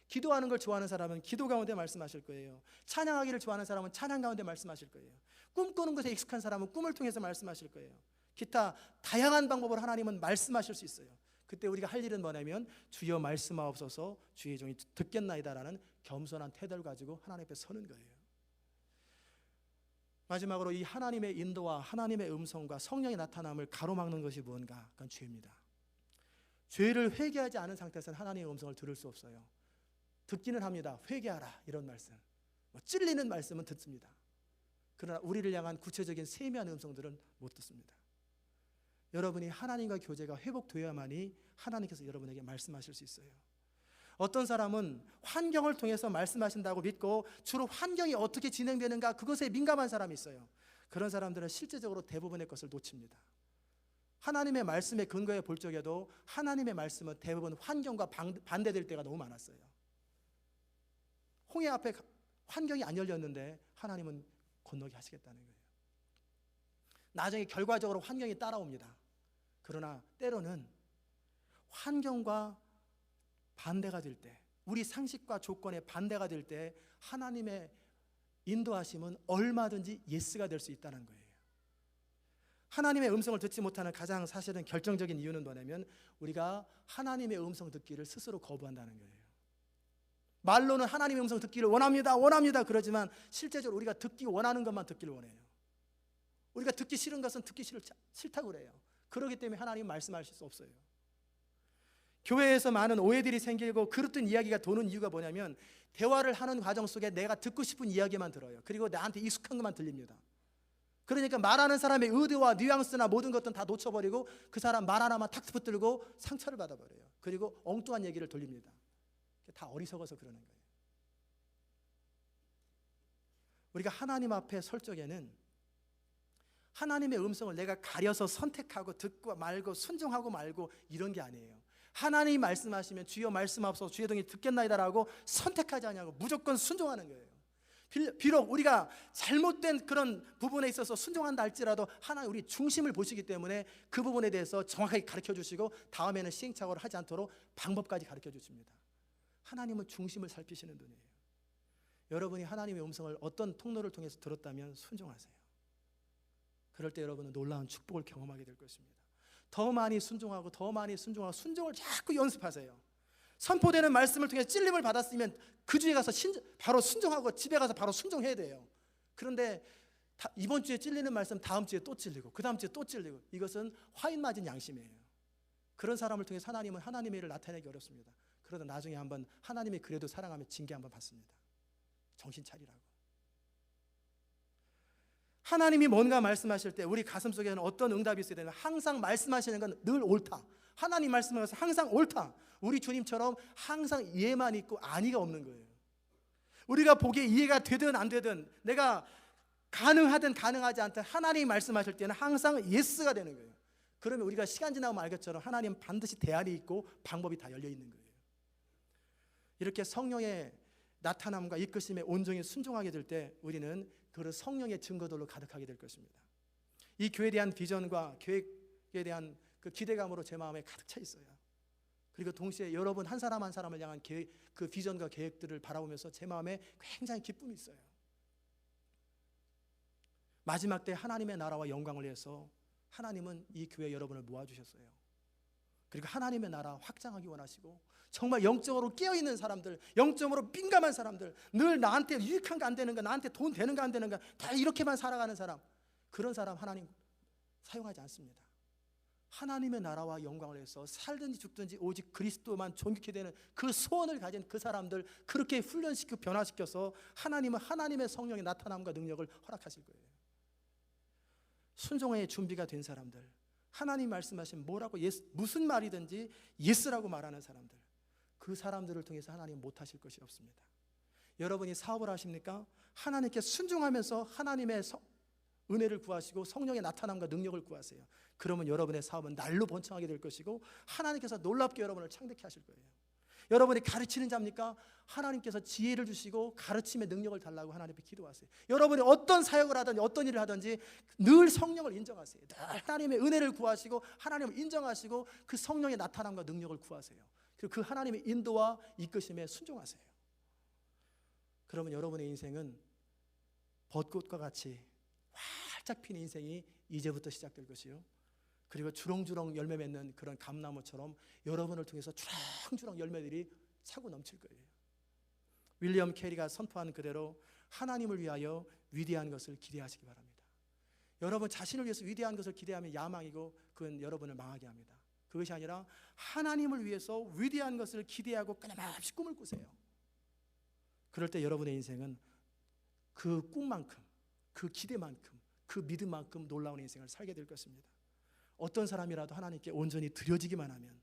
기도하는 걸 좋아하는 사람은 기도 가운데 말씀하실 거예요. 찬양하기를 좋아하는 사람은 찬양 가운데 말씀하실 거예요. 꿈꾸는 것에 익숙한 사람은 꿈을 통해서 말씀하실 거예요. 기타 다양한 방법으로 하나님은 말씀하실 수 있어요. 그때 우리가 할 일은 뭐냐면 주여 말씀하옵소서 주의 종이 듣겠나이다라는 겸손한 태도를 가지고 하나님 앞에 서는 거예요. 마지막으로 이 하나님의 인도와 하나님의 음성과 성령의 나타남을 가로막는 것이 무언가? 그건 죄입니다. 죄를 회개하지 않은 상태에서는 하나님의 음성을 들을 수 없어요. 듣기는 합니다. 회개하라 이런 말씀, 찔리는 말씀은 듣습니다. 그러나 우리를 향한 구체적인 세미한 음성들은 못 듣습니다. 여러분이 하나님과 교제가 회복되어야만이 하나님께서 여러분에게 말씀하실 수 있어요. 어떤 사람은 환경을 통해서 말씀하신다고 믿고 주로 환경이 어떻게 진행되는가 그것에 민감한 사람이 있어요. 그런 사람들은 실제적으로 대부분의 것을 놓칩니다. 하나님의 말씀의 근거에 볼 적에도 하나님의 말씀은 대부분 환경과 반대될 때가 너무 많았어요. 홍해 앞에 환경이 안 열렸는데 하나님은 건너게 하시겠다는 거예요. 나중에 결과적으로 환경이 따라옵니다. 그러나 때로는 환경과 반대가 될 때, 우리 상식과 조건에 반대가 될 때 하나님의 인도하심은 얼마든지 예스가 될 수 있다는 거예요. 하나님의 음성을 듣지 못하는 가장 사실은 결정적인 이유는 뭐냐면 우리가 하나님의 음성 듣기를 스스로 거부한다는 거예요. 말로는 하나님의 음성 듣기를 원합니다 그러지만 실제적으로 우리가 듣기 원하는 것만 듣기를 원해요. 우리가 듣기 싫은 것은 듣기 싫다고 그래요. 그렇기 때문에 하나님 말씀하실 수 없어요. 교회에서 많은 오해들이 생기고 그릇된 이야기가 도는 이유가 뭐냐면 대화를 하는 과정 속에 내가 듣고 싶은 이야기만 들어요. 그리고 나한테 익숙한 것만 들립니다. 그러니까 말하는 사람의 의도와 뉘앙스나 모든 것들은 다 놓쳐버리고 그 사람 말 하나만 탁 붙들고 상처를 받아버려요. 그리고 엉뚱한 얘기를 돌립니다. 다 어리석어서 그러는 거예요. 우리가 하나님 앞에 설 적에는 하나님의 음성을 내가 가려서 선택하고 듣고 말고 순종하고 말고 이런 게 아니에요. 하나님이 말씀하시면 주여 말씀하옵소서 주의 동이 듣겠나이다라고 선택하지 않냐고 무조건 순종하는 거예요. 비록 우리가 잘못된 그런 부분에 있어서 순종한다 할지라도 하나님 우리 중심을 보시기 때문에 그 부분에 대해서 정확하게 가르쳐 주시고 다음에는 시행착오를 하지 않도록 방법까지 가르쳐 주십니다. 하나님은 중심을 살피시는 분이에요. 여러분이 하나님의 음성을 어떤 통로를 통해서 들었다면 순종하세요. 그럴 때 여러분은 놀라운 축복을 경험하게 될 것입니다. 더 많이 순종하고 순종을 자꾸 연습하세요. 선포되는 말씀을 통해 찔림을 받았으면 그 주에 가서 바로 순종하고 집에 가서 바로 순종해야 돼요. 그런데 이번 주에 찔리는 말씀 다음 주에 또 찔리고 그 다음 주에 또 찔리고 이것은 화인 맞은 양심이에요. 그런 사람을 통해 하나님은 하나님의 일을 나타내기 어렵습니다. 그러다 나중에 한번 하나님이 그래도 사랑하면 징계 한번 받습니다. 정신 차리라고. 하나님이 뭔가 말씀하실 때 우리 가슴속에는 어떤 응답이 있어야 되냐면 항상 말씀하시는 건 늘 옳다. 하나님 말씀하셔서 항상 옳다. 우리 주님처럼 항상 예만 있고 아니가 없는 거예요. 우리가 보기에 이해가 되든 안 되든 내가 가능하든 가능하지 않든 하나님이 말씀하실 때는 항상 예스가 되는 거예요. 그러면 우리가 시간 지나면 알겠처럼 하나님 반드시 대안이 있고 방법이 다 열려 있는 거예요. 이렇게 성령의 나타남과 이끄심에 온전히 순종하게 될 때 우리는 그런 성령의 증거들로 가득하게 될 것입니다. 이 교회에 대한 비전과 계획에 대한 그 기대감으로 제 마음에 가득 차 있어요. 그리고 동시에 여러분 한 사람 한 사람을 향한 그 비전과 계획들을 바라보면서 제 마음에 굉장히 기쁨이 있어요. 마지막 때 하나님의 나라와 영광을 위해서 하나님은 이 교회 여러분을 모아주셨어요. 그리고 하나님의 나라 확장하기 원하시고 정말 영적으로 깨어있는 사람들, 영적으로 민감한 사람들, 늘 나한테 유익한 거 안 되는가, 나한테 돈 되는가 안 되는가 다 이렇게만 살아가는 사람, 그런 사람 하나님 사용하지 않습니다. 하나님의 나라와 영광을 위해서 살든지 죽든지 오직 그리스도만 존귀케 되는 그 소원을 가진 그 사람들 그렇게 훈련시키고 변화시켜서 하나님은 하나님의 성령의 나타남과 능력을 허락하실 거예요. 순종의 준비가 된 사람들, 하나님 말씀하신 뭐라고 무슨 말이든지 예스라고 말하는 사람들, 그 사람들을 통해서 하나님 못하실 것이 없습니다. 여러분이 사업을 하십니까? 하나님께 순종하면서 하나님의 은혜를 구하시고 성령의 나타남과 능력을 구하세요. 그러면 여러분의 사업은 날로 번창하게 될 것이고 하나님께서 놀랍게 여러분을 창대케 하실 거예요. 여러분이 가르치는 자입니까? 하나님께서 지혜를 주시고 가르침의 능력을 달라고 하나님께 기도하세요. 여러분이 어떤 사역을 하든지 어떤 일을 하든지 늘 성령을 인정하세요. 늘 하나님의 은혜를 구하시고 하나님을 인정하시고 그 성령의 나타남과 능력을 구하세요. 그리고 그 하나님의 인도와 이끄심에 순종하세요. 그러면 여러분의 인생은 벚꽃과 같이 활짝 핀 인생이 이제부터 시작될 것이요, 그리고 주렁주렁 열매 맺는 그런 감나무처럼 여러분을 통해서 주렁주렁 열매들이 차고 넘칠 거예요. 윌리엄 캐리가 선포한 그대로 하나님을 위하여 위대한 것을 기대하시기 바랍니다. 여러분 자신을 위해서 위대한 것을 기대하면 야망이고 그건 여러분을 망하게 합니다. 그것이 아니라 하나님을 위해서 위대한 것을 기대하고 끊임없이 꿈을 꾸세요. 그럴 때 여러분의 인생은 그 꿈만큼, 그 기대만큼, 그 믿음만큼 놀라운 인생을 살게 될 것입니다. 어떤 사람이라도 하나님께 온전히 드려지기만 하면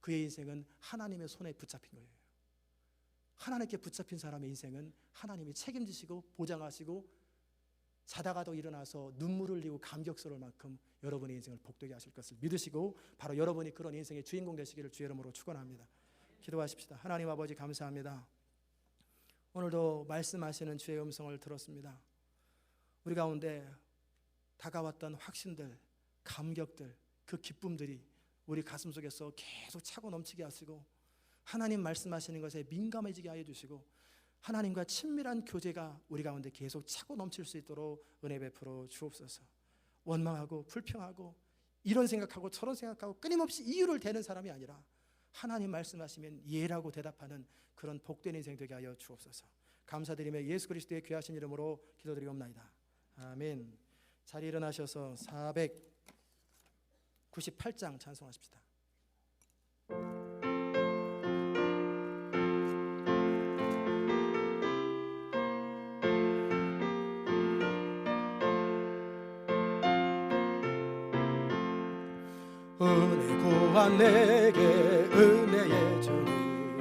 그의 인생은 하나님의 손에 붙잡힌 거예요. 하나님께 붙잡힌 사람의 인생은 하나님이 책임지시고 보장하시고 자다가도 일어나서 눈물을 흘리고 감격스러울 만큼 여러분의 인생을 복되게 하실 것을 믿으시고 바로 여러분이 그런 인생의 주인공 되시기를 주의 이름으로 축원합니다. 기도하십시다. 하나님 아버지 감사합니다. 오늘도 말씀하시는 주의 음성을 들었습니다. 우리 가운데 다가왔던 확신들, 감격들, 그 기쁨들이 우리 가슴 속에서 계속 차고 넘치게 하시고 하나님 말씀하시는 것에 민감해지게 하여 주시고 하나님과 친밀한 교제가 우리 가운데 계속 차고 넘칠 수 있도록 은혜 베풀어 주옵소서. 원망하고 불평하고 이런 생각하고 저런 생각하고 끊임없이 이유를 대는 사람이 아니라 하나님 말씀하시면 예라고 대답하는 그런 복된 인생 되게 하여 주옵소서. 감사드리며 예수 그리스도의 귀하신 이름으로 기도드리옵나이다. 아멘. 자리 일어나셔서 498장 찬송하십시다. 은혜 구한 내게 은혜의 주님,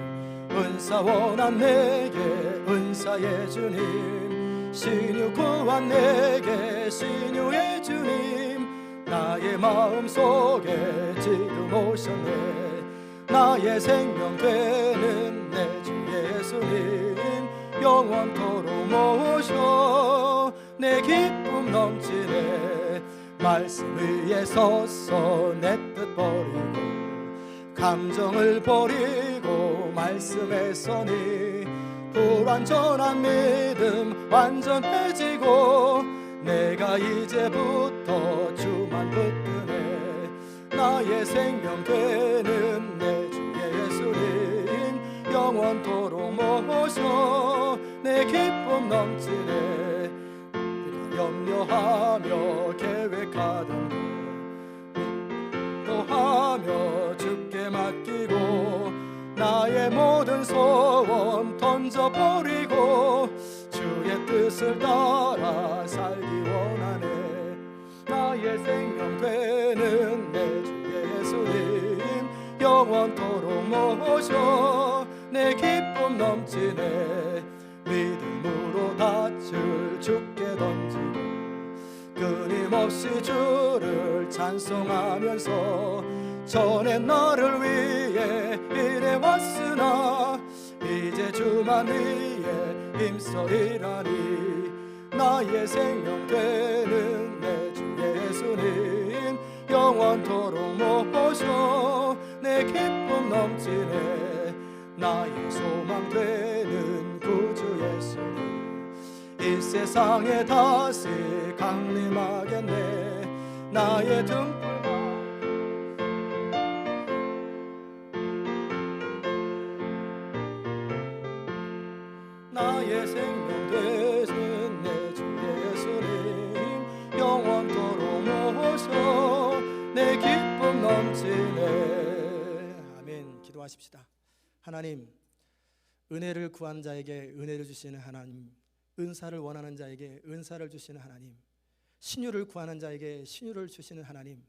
은사 원한 내게 은사의 주님, 신유 구한 내게 신유의 주님, 나의 마음속에 지금 오셨네. 나의 생명 되는 내 주 예수님, 영원토록 모셔 내 기쁨 넘치네. 말씀 위에 서서 내 뜻 버리고 감정을 버리고 말씀에 서니 불완전한 믿음 완전해지고 내가 이제부터 주만 붙드네. 나의 생명 되는 내 주 예수님, 영원토록 모셔 내 기쁨 넘치네. 네가 염려하며 계획하던 것 하며 주께 맡기고 나의 모든 소원 던져버리고 주의 뜻을 따라 살기 원하네. 나의 생명 되는 내 주 예수님, 영원토록 모셔 내 기쁨 넘치네. 믿음으로 닻을 주께 던지고 끊임없이 주를 찬송하면서 전에 나를 위해 일해왔으나 이제 주만 위해 힘써 일하니. 나의 생명 되는 내 주 예수님, 영원토록 모셔 내 기쁨 넘치네. 나의 소망 되는 구주 예수님, 이 세상에 다시 강림하겠네. 나의 등불과 나의 생명 되신 내 주 예수님, 영원토록 모셔 내 기쁨 넘치네. 아멘. 기도하십시다. 하나님, 은혜를 구한 자에게 은혜를 주시는 하나님, 은사를 원하는 자에게 은사를 주시는 하나님, 신유를 구하는 자에게 신유를 주시는 하나님,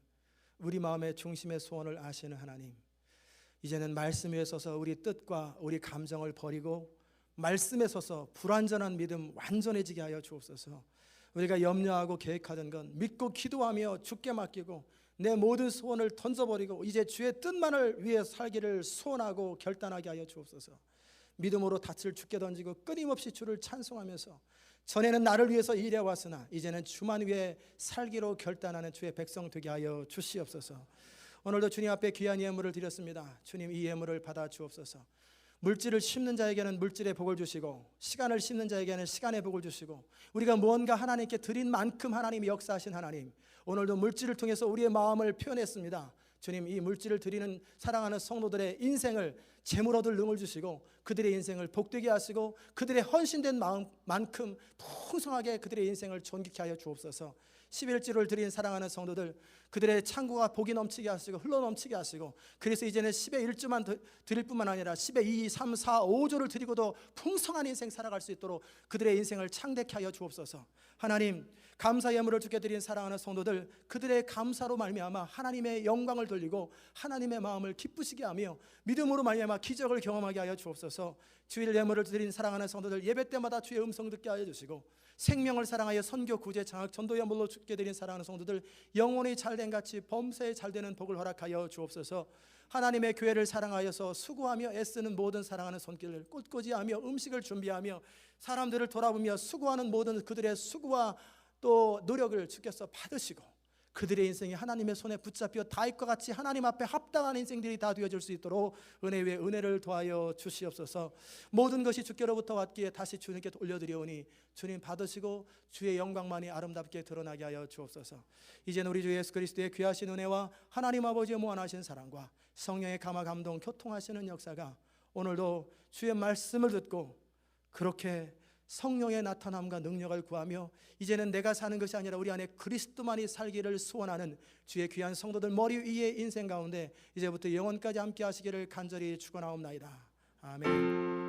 우리 마음의 중심의 소원을 아시는 하나님, 이제는 말씀 위에 서서 우리 뜻과 우리 감정을 버리고 말씀에 서서 불완전한 믿음 완전해지게 하여 주옵소서. 우리가 염려하고 계획하던 건 믿고 기도하며 주께 맡기고 내 모든 소원을 던져버리고 이제 주의 뜻만을 위해 살기를 소원하고 결단하게 하여 주옵소서. 믿음으로 닻을 주께 던지고 끊임없이 주를 찬송하면서 전에는 나를 위해서 일해왔으나 이제는 주만 위해 살기로 결단하는 주의 백성 되게 하여 주시옵소서. 오늘도 주님 앞에 귀한 예물을 드렸습니다. 주님, 이 예물을 받아 주옵소서. 물질을 심는 자에게는 물질의 복을 주시고 시간을 심는 자에게는 시간의 복을 주시고 우리가 무언가 하나님께 드린 만큼 하나님이 역사하신 하나님, 오늘도 물질을 통해서 우리의 마음을 표현했습니다. 주님, 이 물질을 드리는 사랑하는 성도들의 인생을 재물 얻을 능을 주시고 그들의 인생을 복되게 하시고 그들의 헌신된 마음만큼 풍성하게 그들의 인생을 존귀케 하여 주옵소서. 11조를 드린 사랑하는 성도들, 그들의 창고가 복이 넘치게 하시고 흘러넘치게 하시고, 그래서 이제는 10의 1조만 드릴 뿐만 아니라 10의 2, 3, 4, 5조를 드리고도 풍성한 인생 살아갈 수 있도록 그들의 인생을 창대케 하여 주옵소서. 하나님, 감사 예물을 주께 드린 사랑하는 성도들, 그들의 감사로 말미암아 하나님의 영광을 돌리고 하나님의 마음을 기쁘시게 하며 믿음으로 말미암아 기적을 경험하게 하여 주옵소서. 주일 예물을 드린 사랑하는 성도들, 예배 때마다 주의 음성 듣게 하여 주시고 생명을 사랑하여 선교, 구제, 장학, 전도 예물로 주께 드린 사랑하는 성도들, 영혼이 잘된 같이 범사에 잘되는 복을 허락하여 주옵소서. 하나님의 교회를 사랑하여서 수고하며 애쓰는 모든 사랑하는 손길을 꿋꿋이 하며 음식을 준비하며 사람들을 돌아보며 수고하는 모든 그들의 수고와 또 노력을 주께서 받으시고 그들의 인생이 하나님의 손에 붙잡혀 다윗과 같이 하나님 앞에 합당한 인생들이 다 되어질 수 있도록 은혜 위에 은혜를 더하여 주시옵소서. 모든 것이 주께로부터 왔기에 다시 주님께 올려드리오니 주님 받으시고 주의 영광만이 아름답게 드러나게 하여 주옵소서. 이제는 우리 주 예수 그리스도의 귀하신 은혜와 하나님 아버지의 무한하신 사랑과 성령의 감화 감동 교통하시는 역사가 오늘도 주의 말씀을 듣고 그렇게 성령의 나타남과 능력을 구하며 이제는 내가 사는 것이 아니라 우리 안에 그리스도만이 살기를 소원하는 주의 귀한 성도들 머리 위의 인생 가운데 이제부터 영원까지 함께 하시기를 간절히 축원하옵나이다. 아멘.